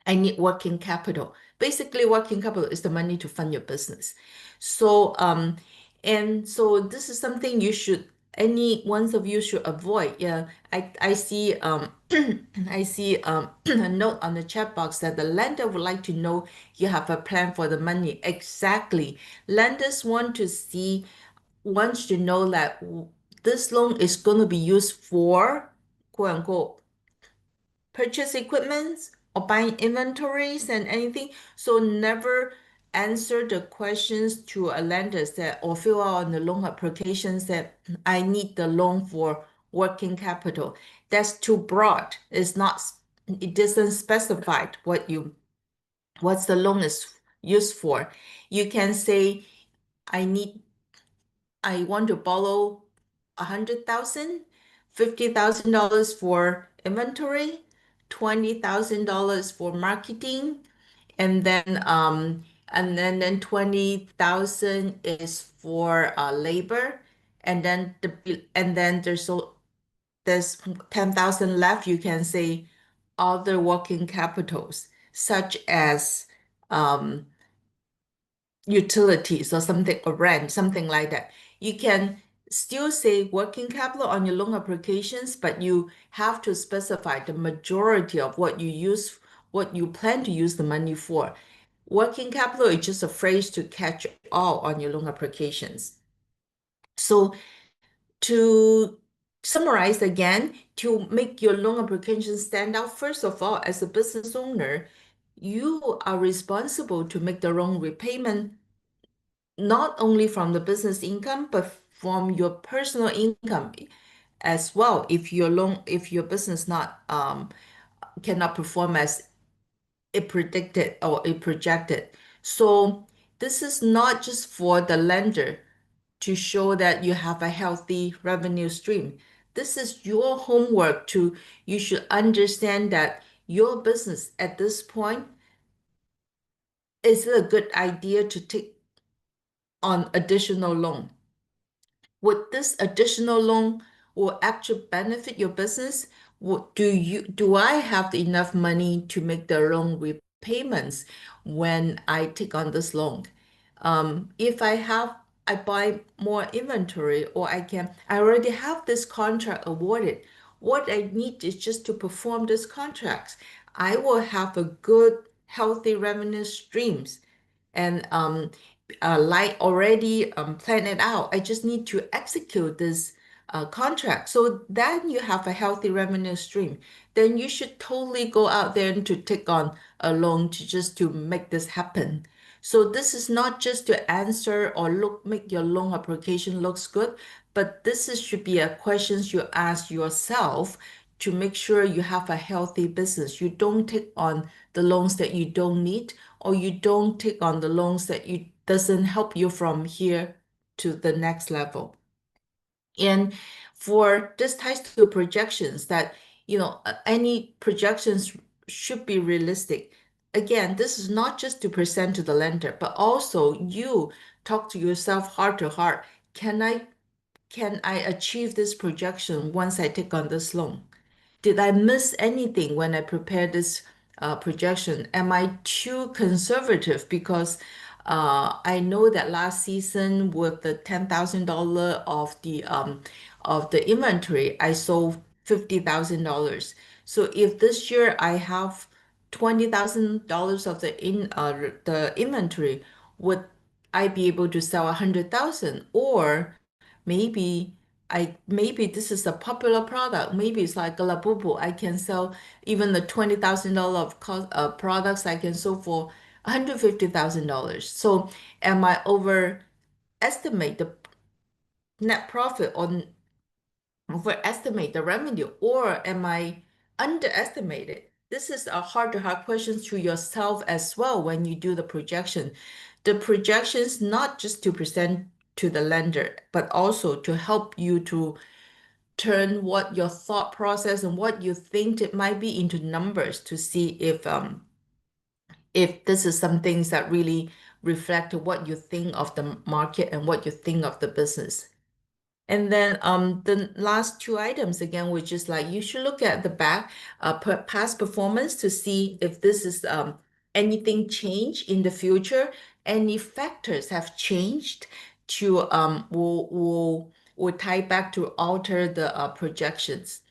I need working capital. Basically, working capital is the money to fund your business. So, and so this is something any ones of you should avoid. Yeah, I see, I see a note on the chat box that the lender would like to know you have a plan for the money. Exactly. Lenders wants to know that this loan is going to be used for quote unquote purchase equipment or buying inventories and anything. So never answer the questions to a lender that or fill out on the loan applications that I need the loan for working capital. That's too broad. It doesn't specify what's the loan is used for. You can say I want to borrow 100,000, $50,000 for inventory, $20,000 for marketing, and then 20,000 is for labor, and then there's 10,000 left. You can say other working capitals such as um, utilities or something or rent, something like that. You can still say working capital on your loan applications, but you have to specify the majority of what you plan to use the money for. Working capital is just a phrase to catch all on your loan applications. So to summarize again, to make your loan application stand out, first of all, as a business owner, you are responsible to make the loan repayment not only from the business income, but from your personal income as well. If your business not cannot perform as it predicted or it projected. So this is not just for the lender to show that you have a healthy revenue stream. This is your homework you should understand that your business at this point, is it a good idea to take on additional loan? Would this additional loan will actually benefit your business? Do I have enough money to make the loan repayments when I take on this loan? If I buy more inventory, or I already have this contract awarded. What I need is just to perform this contracts. I will have a good, healthy revenue streams, and like already plan it out. I just need to execute this contract. So then you have a healthy revenue stream. Then you should totally go out there and to take on a loan to just to make this happen. So this is not just to answer or make your loan application looks good, but should be a questions you ask yourself to make sure you have a healthy business. You don't take on the loans that you don't need, or you don't take on the loans that you doesn't help you from here to the next level. And for this ties to projections that, any projections should be realistic. Again, this is not just to present to the lender, but also you talk to yourself heart to heart. Can I achieve this projection once I take on this loan? Did I miss anything when I prepared this projection? Am I too conservative? Because I know that last season with the $10,000 of the inventory, I sold $50,000. So if this year I have $20,000 of the inventory, would I be able to sell 100,000? Or maybe maybe this is a popular product. Maybe it's like Galabubu. I can sell even the $20,000 of products I can sell for $150,000. So am I overestimate the net profit, or overestimate the revenue, or am I underestimated? This is a heart-to-heart question to yourself as well when you do the projection. The projections not just to present to the lender, but also to help you to turn what your thought process and what you think it might be into numbers to see if this is some things that really reflect what you think of the market and what you think of the business. And then the last two items again, which is like you should look at the past performance to see if this is anything change in the future, any factors have changed to will tie back to alter the projections.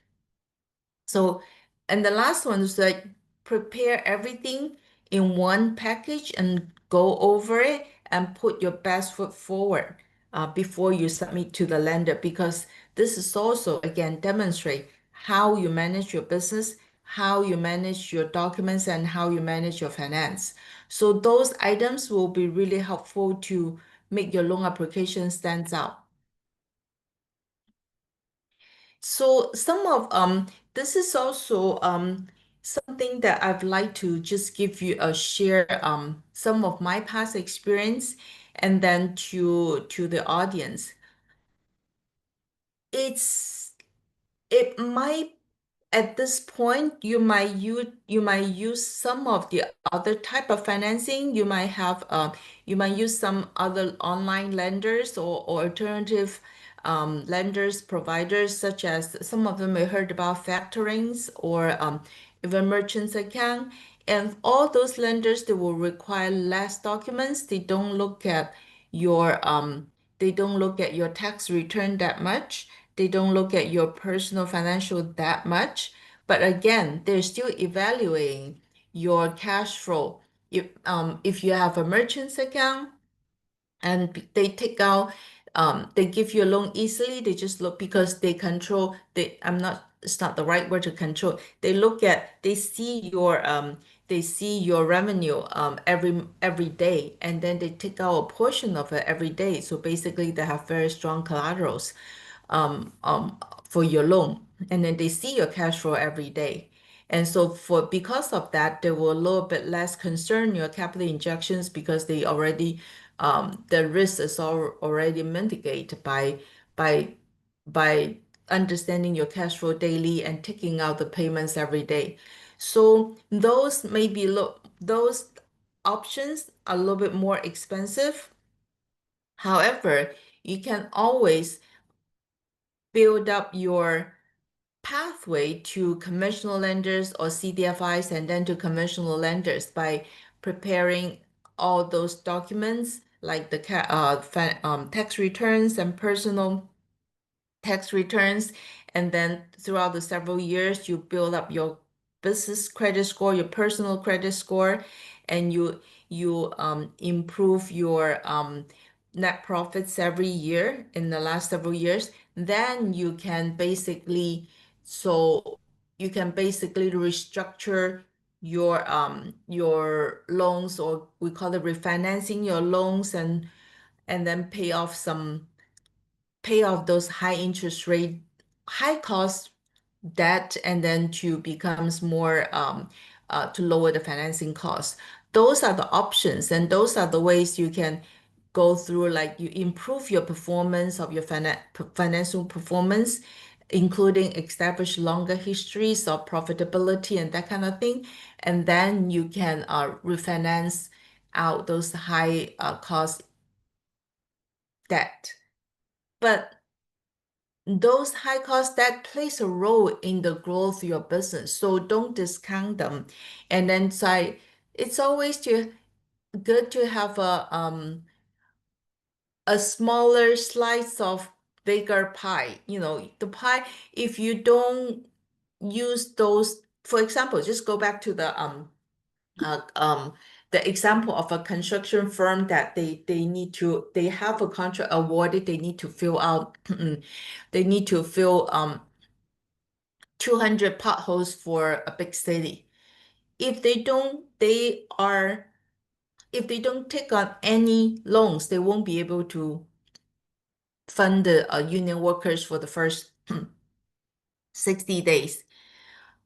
So, and the last one is that prepare everything in one package and go over it and put your best foot forward before you submit to the lender, because this is also, again, demonstrate how you manage your business, how you manage your documents, and how you manage your finance. So those items will be really helpful to make your loan application stands out. So some of this is also something that I'd like to just give you a share some of my past experience, and then to the audience. It's it might At this point, you might use some of the other type of financing. You might use some other online lenders, or alternative lenders providers, such as some of them I heard about factorings, or even merchants account. And all those lenders, they will require less documents. Your they don't look at your tax return that much. They don't look at your personal financial that much. But again, they're still evaluating your cash flow. If you have a merchant's account and they take out, they give you a loan easily, they just look, because they control, it's not the right word to control. They see your revenue every day, and then they take out a portion of it every day. So basically, they have very strong collaterals um, um, for your loan, and then they see your cash flow every day. And so because of that, they will a little bit less concern your capital injections, because the risk is already mitigated by by understanding your cash flow daily and taking out the payments every day. So those options are a little bit more expensive. However, you can always build up your pathway to conventional lenders or CDFIs and then to conventional lenders by preparing all those documents like the tax returns and personal tax returns, and then throughout the several years, you build up your business credit score, your personal credit score, and you improve your net profits every year in the last several years. Then you can basically restructure your loans, or we call it refinancing your loans, and then pay off those high interest rate, high cost debt, and then to becomes more to lower the financing costs. Those are the options, and those are the ways you can go through, like you improve your performance of your financial performance, including establish longer histories of profitability and that kind of thing. And then you can refinance out those high cost debt. But those high cost debt plays a role in the growth of your business, so don't discount them. And then it's always good to have a smaller slice of bigger pie. The pie, if you don't use those, for example, just go back to uh, um, the example of a construction firm that they have a contract awarded, they need to fill out, they need to fill 200 potholes for a big city. If they don't, they are, if they don't take on any loans, they won't be able to fund the union workers for the first 60 days.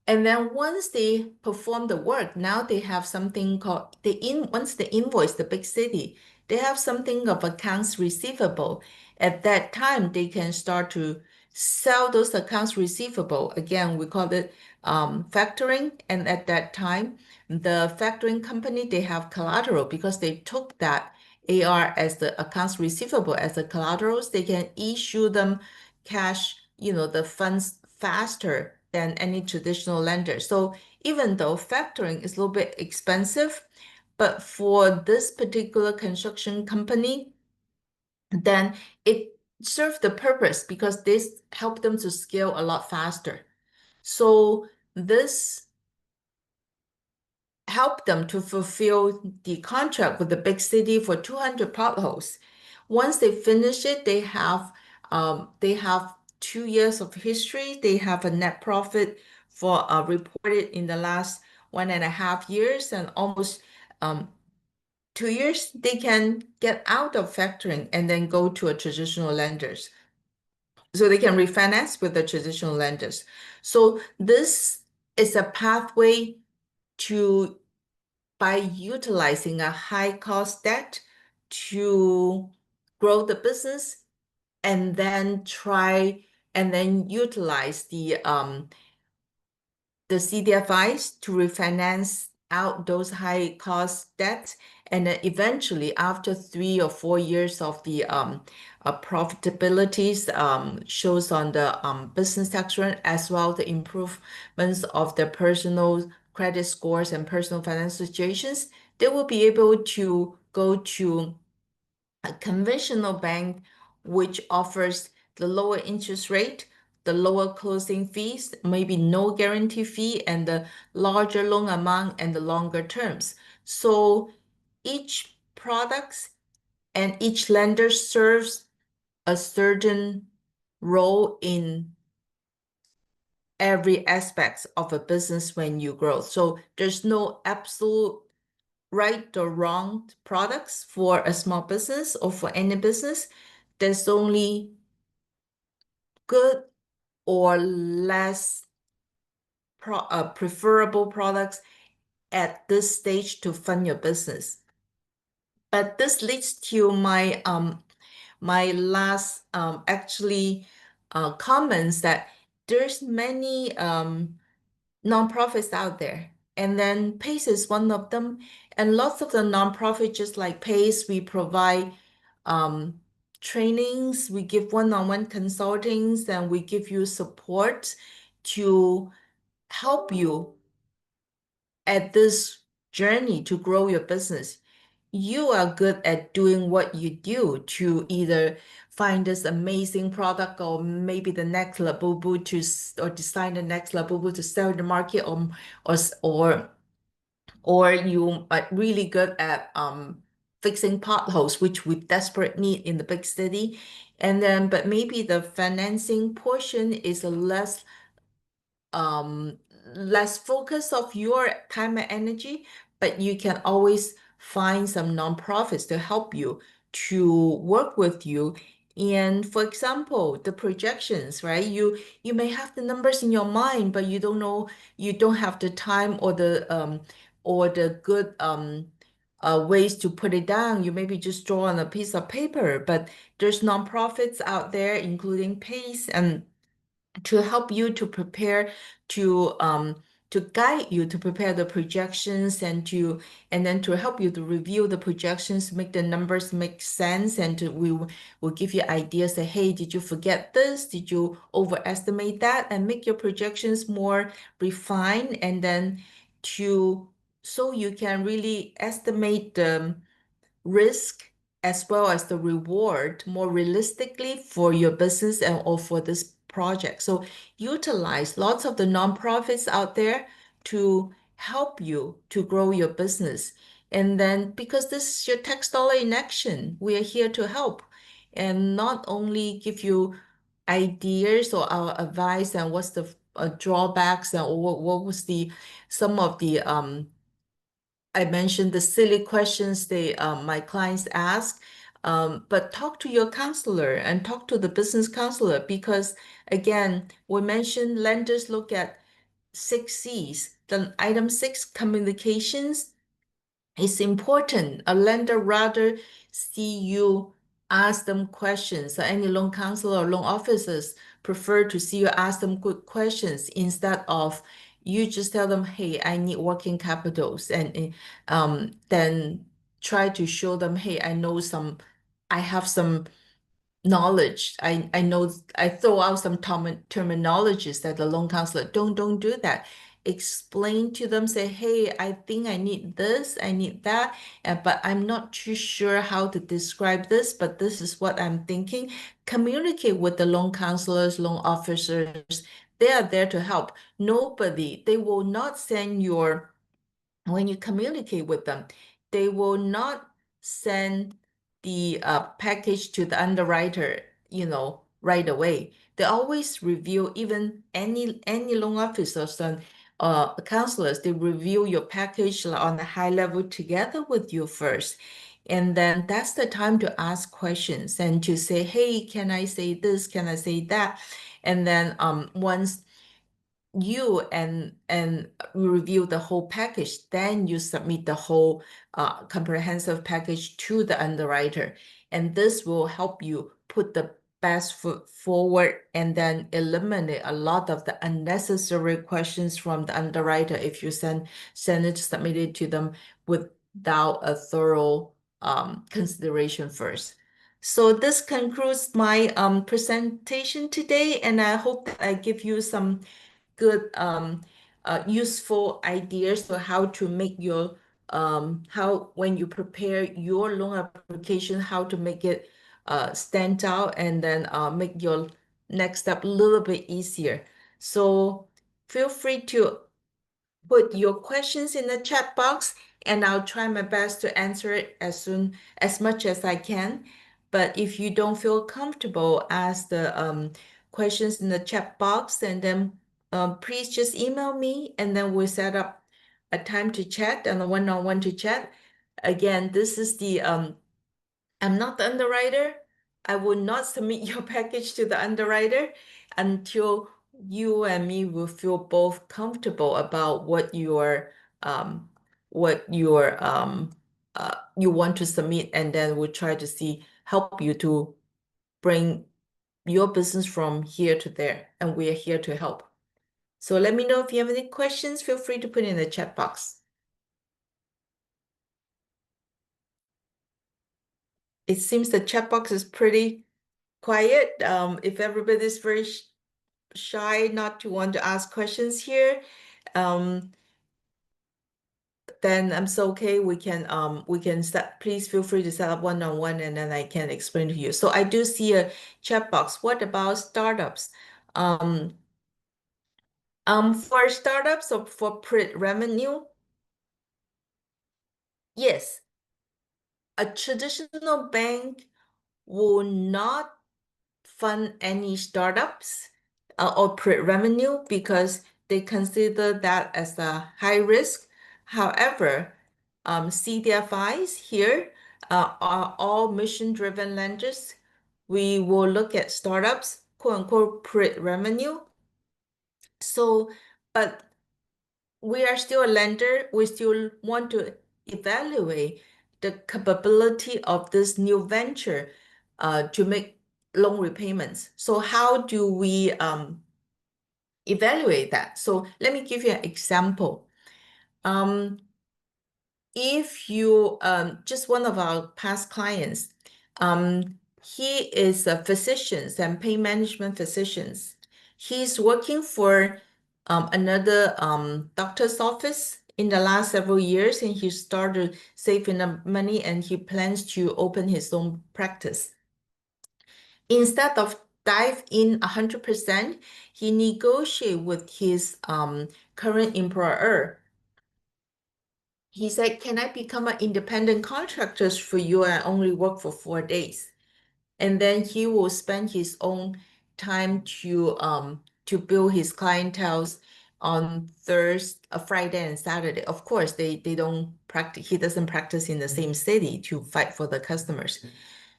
And then once they perform the work, now they have something called once they invoice the big city, they have something of accounts receivable. At that time, they can start to sell those accounts receivable. Again, we call it factoring. And at that time, the factoring company, they have collateral because they took that AR as the accounts receivable as the collaterals. They can issue them cash, the funds faster than any traditional lender. So even though factoring is a little bit expensive, but for this particular construction company, then it serves the purpose because this helped them to scale a lot faster. So this help them to fulfill the contract with the big city for 200 potholes. Once they finish it, they have 2 years of history. They have a net profit for reported in the last 1.5 years, and almost 2 years. They can get out of factoring and then go to a traditional lenders. So they can refinance with the traditional lenders. So this is a pathway to by utilizing a high cost debt to grow the business, and then utilize the CDFIs to refinance out those high cost debts. And then eventually, after 3 or 4 years of the profitabilities shows on the business tax return, as well the improvements of their personal credit scores and personal financial situations, they will be able to go to a conventional bank, which offers the lower interest rate, the lower closing fees, maybe no guarantee fee, and the larger loan amount and the longer terms. So each product and each lender serves a certain role in every aspect of a business when you grow. So there's no absolute right or wrong products for a small business or for any business. There's only good or less preferable products at this stage to fund your business. But this leads to my last actually comments, that there's many nonprofits out there. And then PACE is one of them. And lots of the nonprofits, just like PACE, we provide um, trainings, we give one-on-one consultings, and we give you support to help you at this journey to grow your business. You are good at doing what you do to either find this amazing product or maybe the next Labubu or design the next Labubu to sell in the market or or or you are really good at fixing potholes, which we desperate need in the big city. And then, but maybe the financing portion is a um, less focus of your time and energy, but you can always find some nonprofits to help you to work with you. And for example, the projections, right? You may have the numbers in your mind, but you don't know, you don't have the time or the good ways to put it down. You maybe just draw on a piece of paper, but there's nonprofits out there, including PACE and to help you to prepare to guide you to prepare the projections and then to help you to review the projections, make the numbers make sense, and we will give you ideas that, hey, did you forget this? Did you overestimate that? And make your projections more refined, and then to so you can really estimate the risk as well as the reward more realistically for your business and or for this project. So utilize lots of the nonprofits out there to help you to grow your business. And then because this is your tax dollar in action, we are here to help and not only give you ideas or our advice and what's the drawbacks and what was the some of the I mentioned the silly questions my clients ask, but talk to your counselor and talk to the business counselor because again, we mentioned lenders look at 6 C's. The item 6, communications, it's important. A lender rather see you ask them questions. So any loan counselor or loan officers prefer to see you ask them good questions instead of you just tell them, hey, I need working capitals. And then try to show them, hey, I have some knowledge. I know I throw out some terminologies that the loan counselor don't do that. Explain to them, say, hey, I think I need this, I need that, but I'm not too sure how to describe this, but this is what I'm thinking. Communicate with the loan counselors, loan officers. They are there to help. They will not send your when you communicate with them, they will not send the package to the underwriter, right away. They always review, even any loan officers and counselors, they review your package on a high level together with you first. And then that's the time to ask questions and to say, hey, can I say this? Can I say that? And then once you and review the whole package, then you submit the whole comprehensive package to the underwriter. And this will help you put the best foot forward and then eliminate a lot of the unnecessary questions from the underwriter if you submit it to them without a thorough consideration first. So this concludes my presentation today, and I hope that I give you some good useful ideas for how to make your how when you prepare your loan application, how to make it stand out and then make your next step a little bit easier. So feel free to put your questions in the chat box and I'll try my best to answer it as much as I can. But if you don't feel comfortable, ask the questions in the chat box and then please just email me and then we'll set up a time to chat and a one-on-one to chat. Again, this is the I'm not the underwriter. I will not submit your package to the underwriter until you and me will feel both comfortable about um you want to submit, and then we'll try to help you to bring your business from here to there, and we are here to help. So let me know if you have any questions. Feel free to put in the chat box. It seems the chat box is pretty quiet. If everybody's very shy, not to want to ask questions here, um, then I'm so okay. We can set. Please feel free to set up one-on-one, and then I can explain to you. So I do see a chat box. What about startups? Um, for startups or for pre-revenue, yes, a traditional bank will not fund any startups or pre-revenue because they consider that as a high risk. However, CDFIs here are all mission-driven lenders. We will look at startups, quote unquote, pre-revenue. So, but we are still a lender. We still want to evaluate the capability of this new venture to make loan repayments. So how do we evaluate that? So let me give you an example. Um, if you just one of our past clients, he is a physician and pain management physicians. He's working for another doctor's office in the last several years, and he started saving up money, and he plans to open his own practice. Instead of dive in 100%, he negotiate with his current employer. He said, "Can I become an independent contractor for you and only work for 4 days?" And then he will spend his own time to build his clientele on Friday and Saturday. Of course, they don't practice. He doesn't practice in the same city to fight for the customers.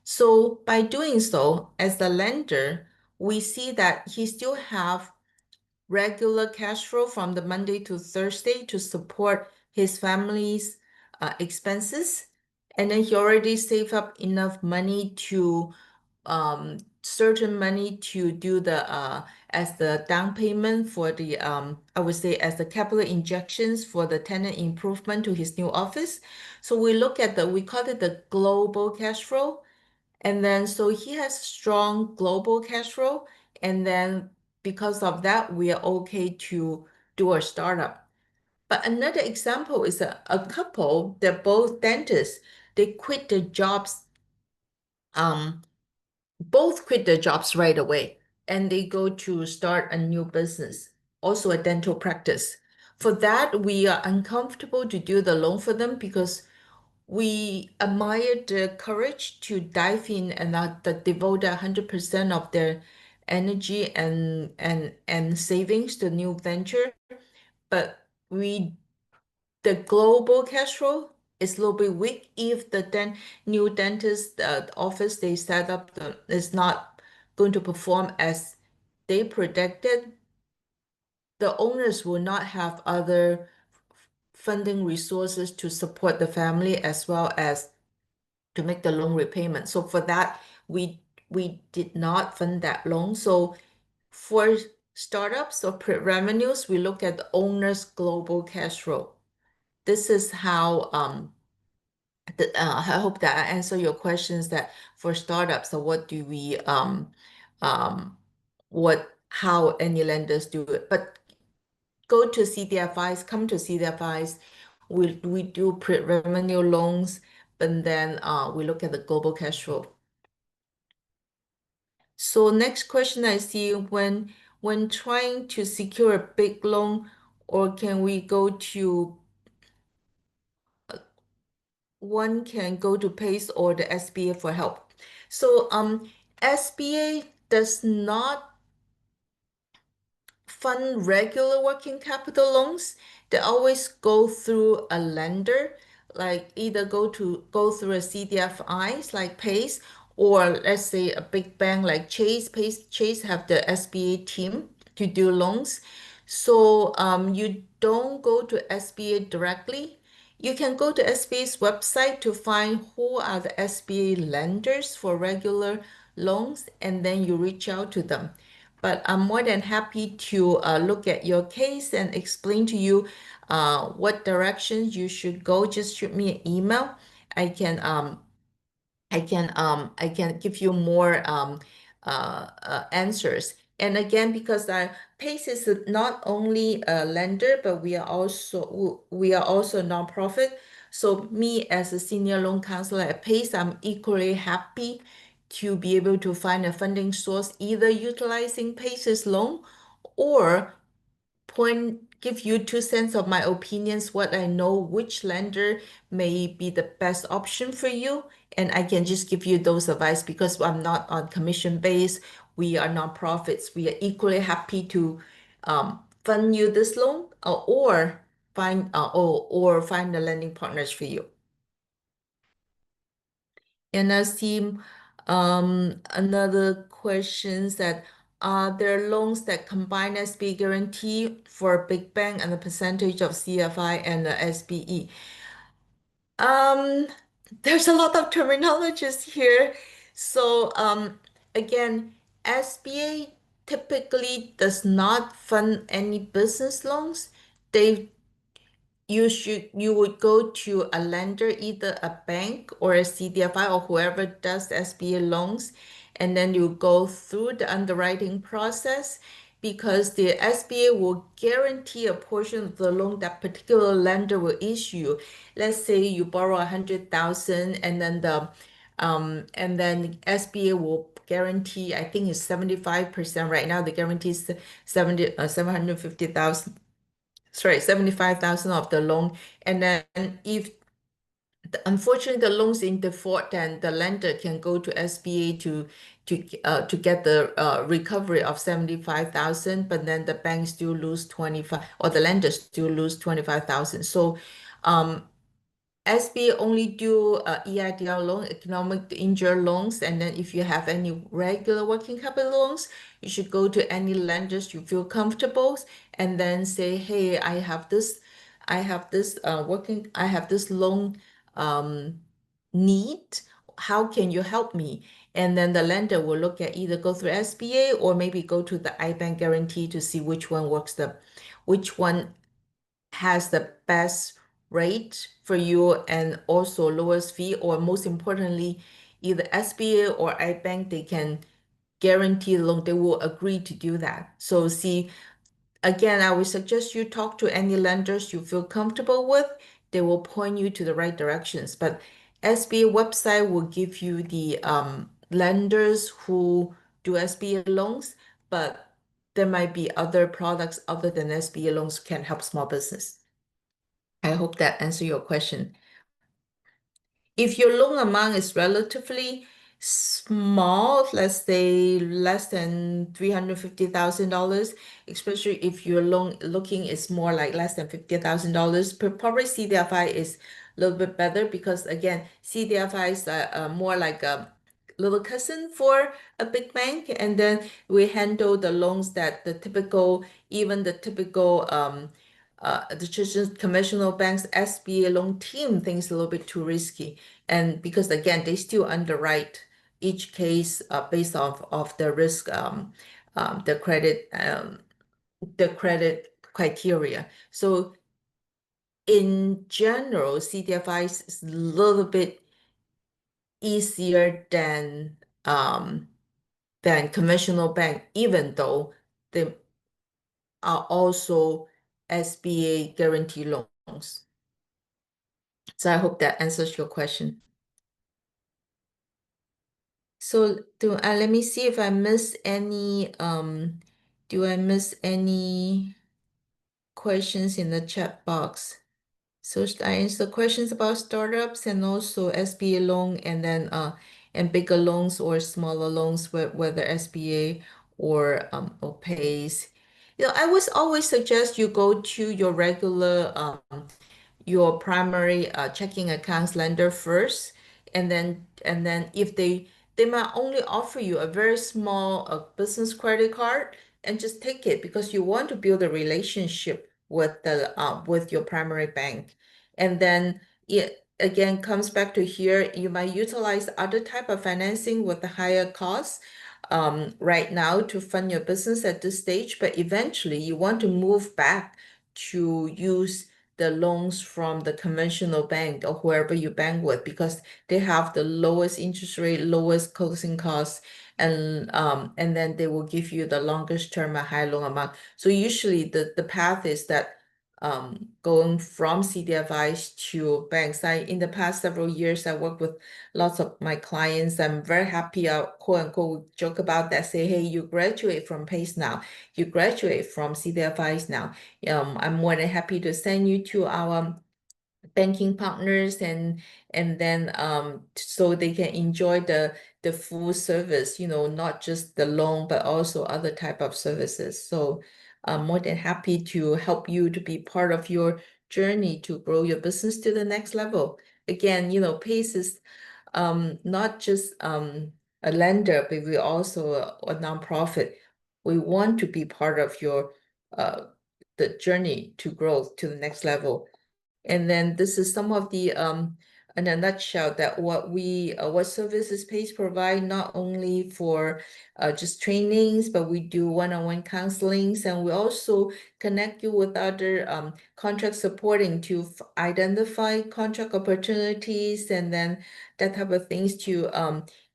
So by doing so, as the lender, we see that he still have regular cash flow from the Monday to Thursday to support his family's expenses. And then he already saved up enough money to certain money to do the as the down payment for the I would say as the capital injections for the tenant improvement to his new office. So we call it the global cash flow. And then so he has strong global cash flow. And then because of that, we are okay to do a startup. But another example is a couple, they're both dentists. They quit their jobs, um, both quit their jobs right away, and they go to start a new business, also a dental practice. For that, we are uncomfortable to do the loan for them because we admire the courage to dive in and devote 100% of their energy and savings to new venture. But the global cash flow is a little bit weak if the new dentist office they set up is not going to perform as they predicted. The owners will not have other funding resources to support the family as well as to make the loan repayment. So for that, we did not fund that loan. So for startups or pre-revenues, we look at the owner's global cash flow. This is how I hope that I answer your questions that for startups, so what do we um how any lenders do it. But go to CDFIs, come to CDFIs. We do pre-revenue loans, but then we look at the global cash flow. So next question I see when trying to secure a big loan, or can we go to one can go to PACE or the SBA for help. So SBA does not fund regular working capital loans. They always go through a lender, like either go through a CDFIs like PACE, or let's say a big bank like Chase. Chase have the SBA team to do loans. So you don't go to SBA directly. You can go to SBA's website to find who are the SBA lenders for regular loans, and then you reach out to them. but I'm more than happy to look at your case and explain to you what directions you should go. Just shoot me an email. I can I can give you more answers. And again, because PACE is not only a lender, but we are also a nonprofit. So me as a senior loan counselor at PACE, I'm equally happy to be able to find a funding source, either utilizing PACE's loan or give you 2 cents of my opinions, what I know, which lender may be the best option for you. And I can just give you those advice because I'm not on commission base. We are nonprofits. We are equally happy to fund you this loan or find the lending partners for you. And I see another questions that are there loans that combine SBA guarantee for big bank and the percentage of CFI and the SBE? Um, there's a lot of terminologies here. So again, SBA typically does not fund any business loans. They you would go to a lender, either a bank or a CDFI or whoever does SBA loans, and then you go through the underwriting process because the SBA will guarantee a portion of the loan that particular lender will issue. Let's say you borrow 100,000 and then SBA will guarantee, I think it's 75% right now, the guarantee is 750,000, sorry, 75,000 of the loan. And then if unfortunately the loan's in default, then the lender can go to SBA to get the recovery of 75,000, but then the bank still lose 25, or the lender still lose 25,000. So SBA only do EIDL loan, economic injury loans, and then if you have any regular working capital loans, you should go to any lenders you feel comfortable, and then say, hey, I have this loan need. How can you help me? And then the lender will look at either go through SBA or maybe go to the iBank guarantee to see which one has the best rate for you and also lowest fee, or most importantly, either SBA or iBank, they can guarantee the loan, they will agree to do that. So see, again, I would suggest you talk to any lenders you feel comfortable with. They will point you to the right directions. But SBA website will give you the lenders who do SBA loans, but there might be other products other than SBA loans can help small business. I hope that answers your question. If your loan amount is relatively small, let's say less than $350,000, especially if your loan looking is more like less than $50,000, probably CDFI is a little bit better because again, CDFI is more like a little cousin for a big bank, and then we handle the loans that even the typical the traditional conventional banks SBA loan team thinks a little bit too risky. And because again, they still underwrite each case based off of the risk, um, the credit, um, the credit criteria. So in general, CDFI is a little bit easier than conventional bank, even though they are also SBA guarantee loans. So I hope that answers your question. So let me see if I miss any do I miss any questions in the chat box? So should I answer questions about startups and also SBA loan and bigger loans or smaller loans, whether SBA or PACE? I would always suggest you go to your primary checking accounts lender first, and then if they might only offer you a very small business credit card, and just take it because you want to build a relationship with your primary bank. And then again, comes back to here, you might utilize other type of financing with a higher cost right now to fund your business at this stage, but eventually you want to move back to use the loans from the conventional bank or whoever you bank with because they have the lowest interest rate, lowest closing costs, and then they will give you the longest term a high loan amount. So usually the path is that going from CDFIs to banks. In the past several years, I worked with lots of my clients. I'm very happy, quote unquote, joke about that, say, hey, you graduate from PACE now, you graduate from CDFIs now. I'm more than happy to send you to our banking partners and then so they can enjoy the full service, not just the loan, but also other type of services. So I'm more than happy to help you to be part of your journey to grow your business to the next level. Again, PACE is not just a lender, but we also a nonprofit. We want to be part of your the journey to growth to the next level. And then this is some of the in a nutshell that what services PACE provide not only for just trainings, but we do one-on-one counselings, and we also connect you with other contract supporting to identify contract opportunities and then that type of things to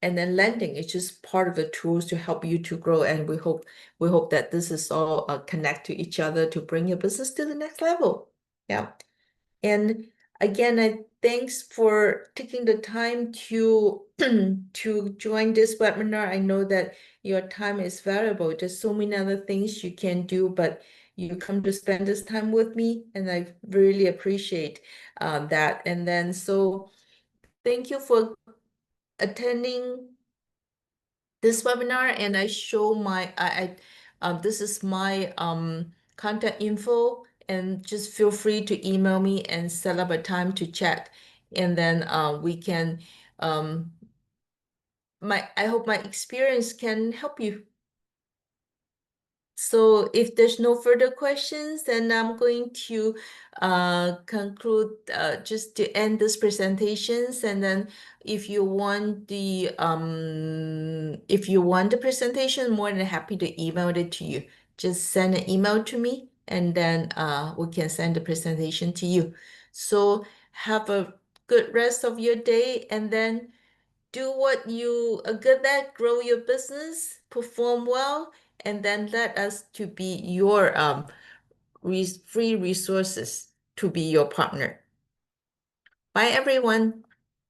and then lending is just part of the tools to help you to grow. And we hope that this is all connect to each other to bring your business to the next level. Yeah. And again, thanks for taking the time to to join this webinar. I know that your time is valuable. There's so many other things you can do, but you come to spend this time with me, and I really appreciate that. And then so thank you for attending this webinar, and I show my this is my contact info, and just feel free to email me and set up a time to chat, and then we can I hope my experience can help you. So if there's no further questions, then I'm going to conclude just to end this presentations. And then if you want the presentation, more than happy to email it to you. Just send an email to me, and then we can send the presentation to you. So have a good rest of your day, and then do what you are good at, grow your business, perform well, and then let us to be your free resources to be your partner. Bye, everyone.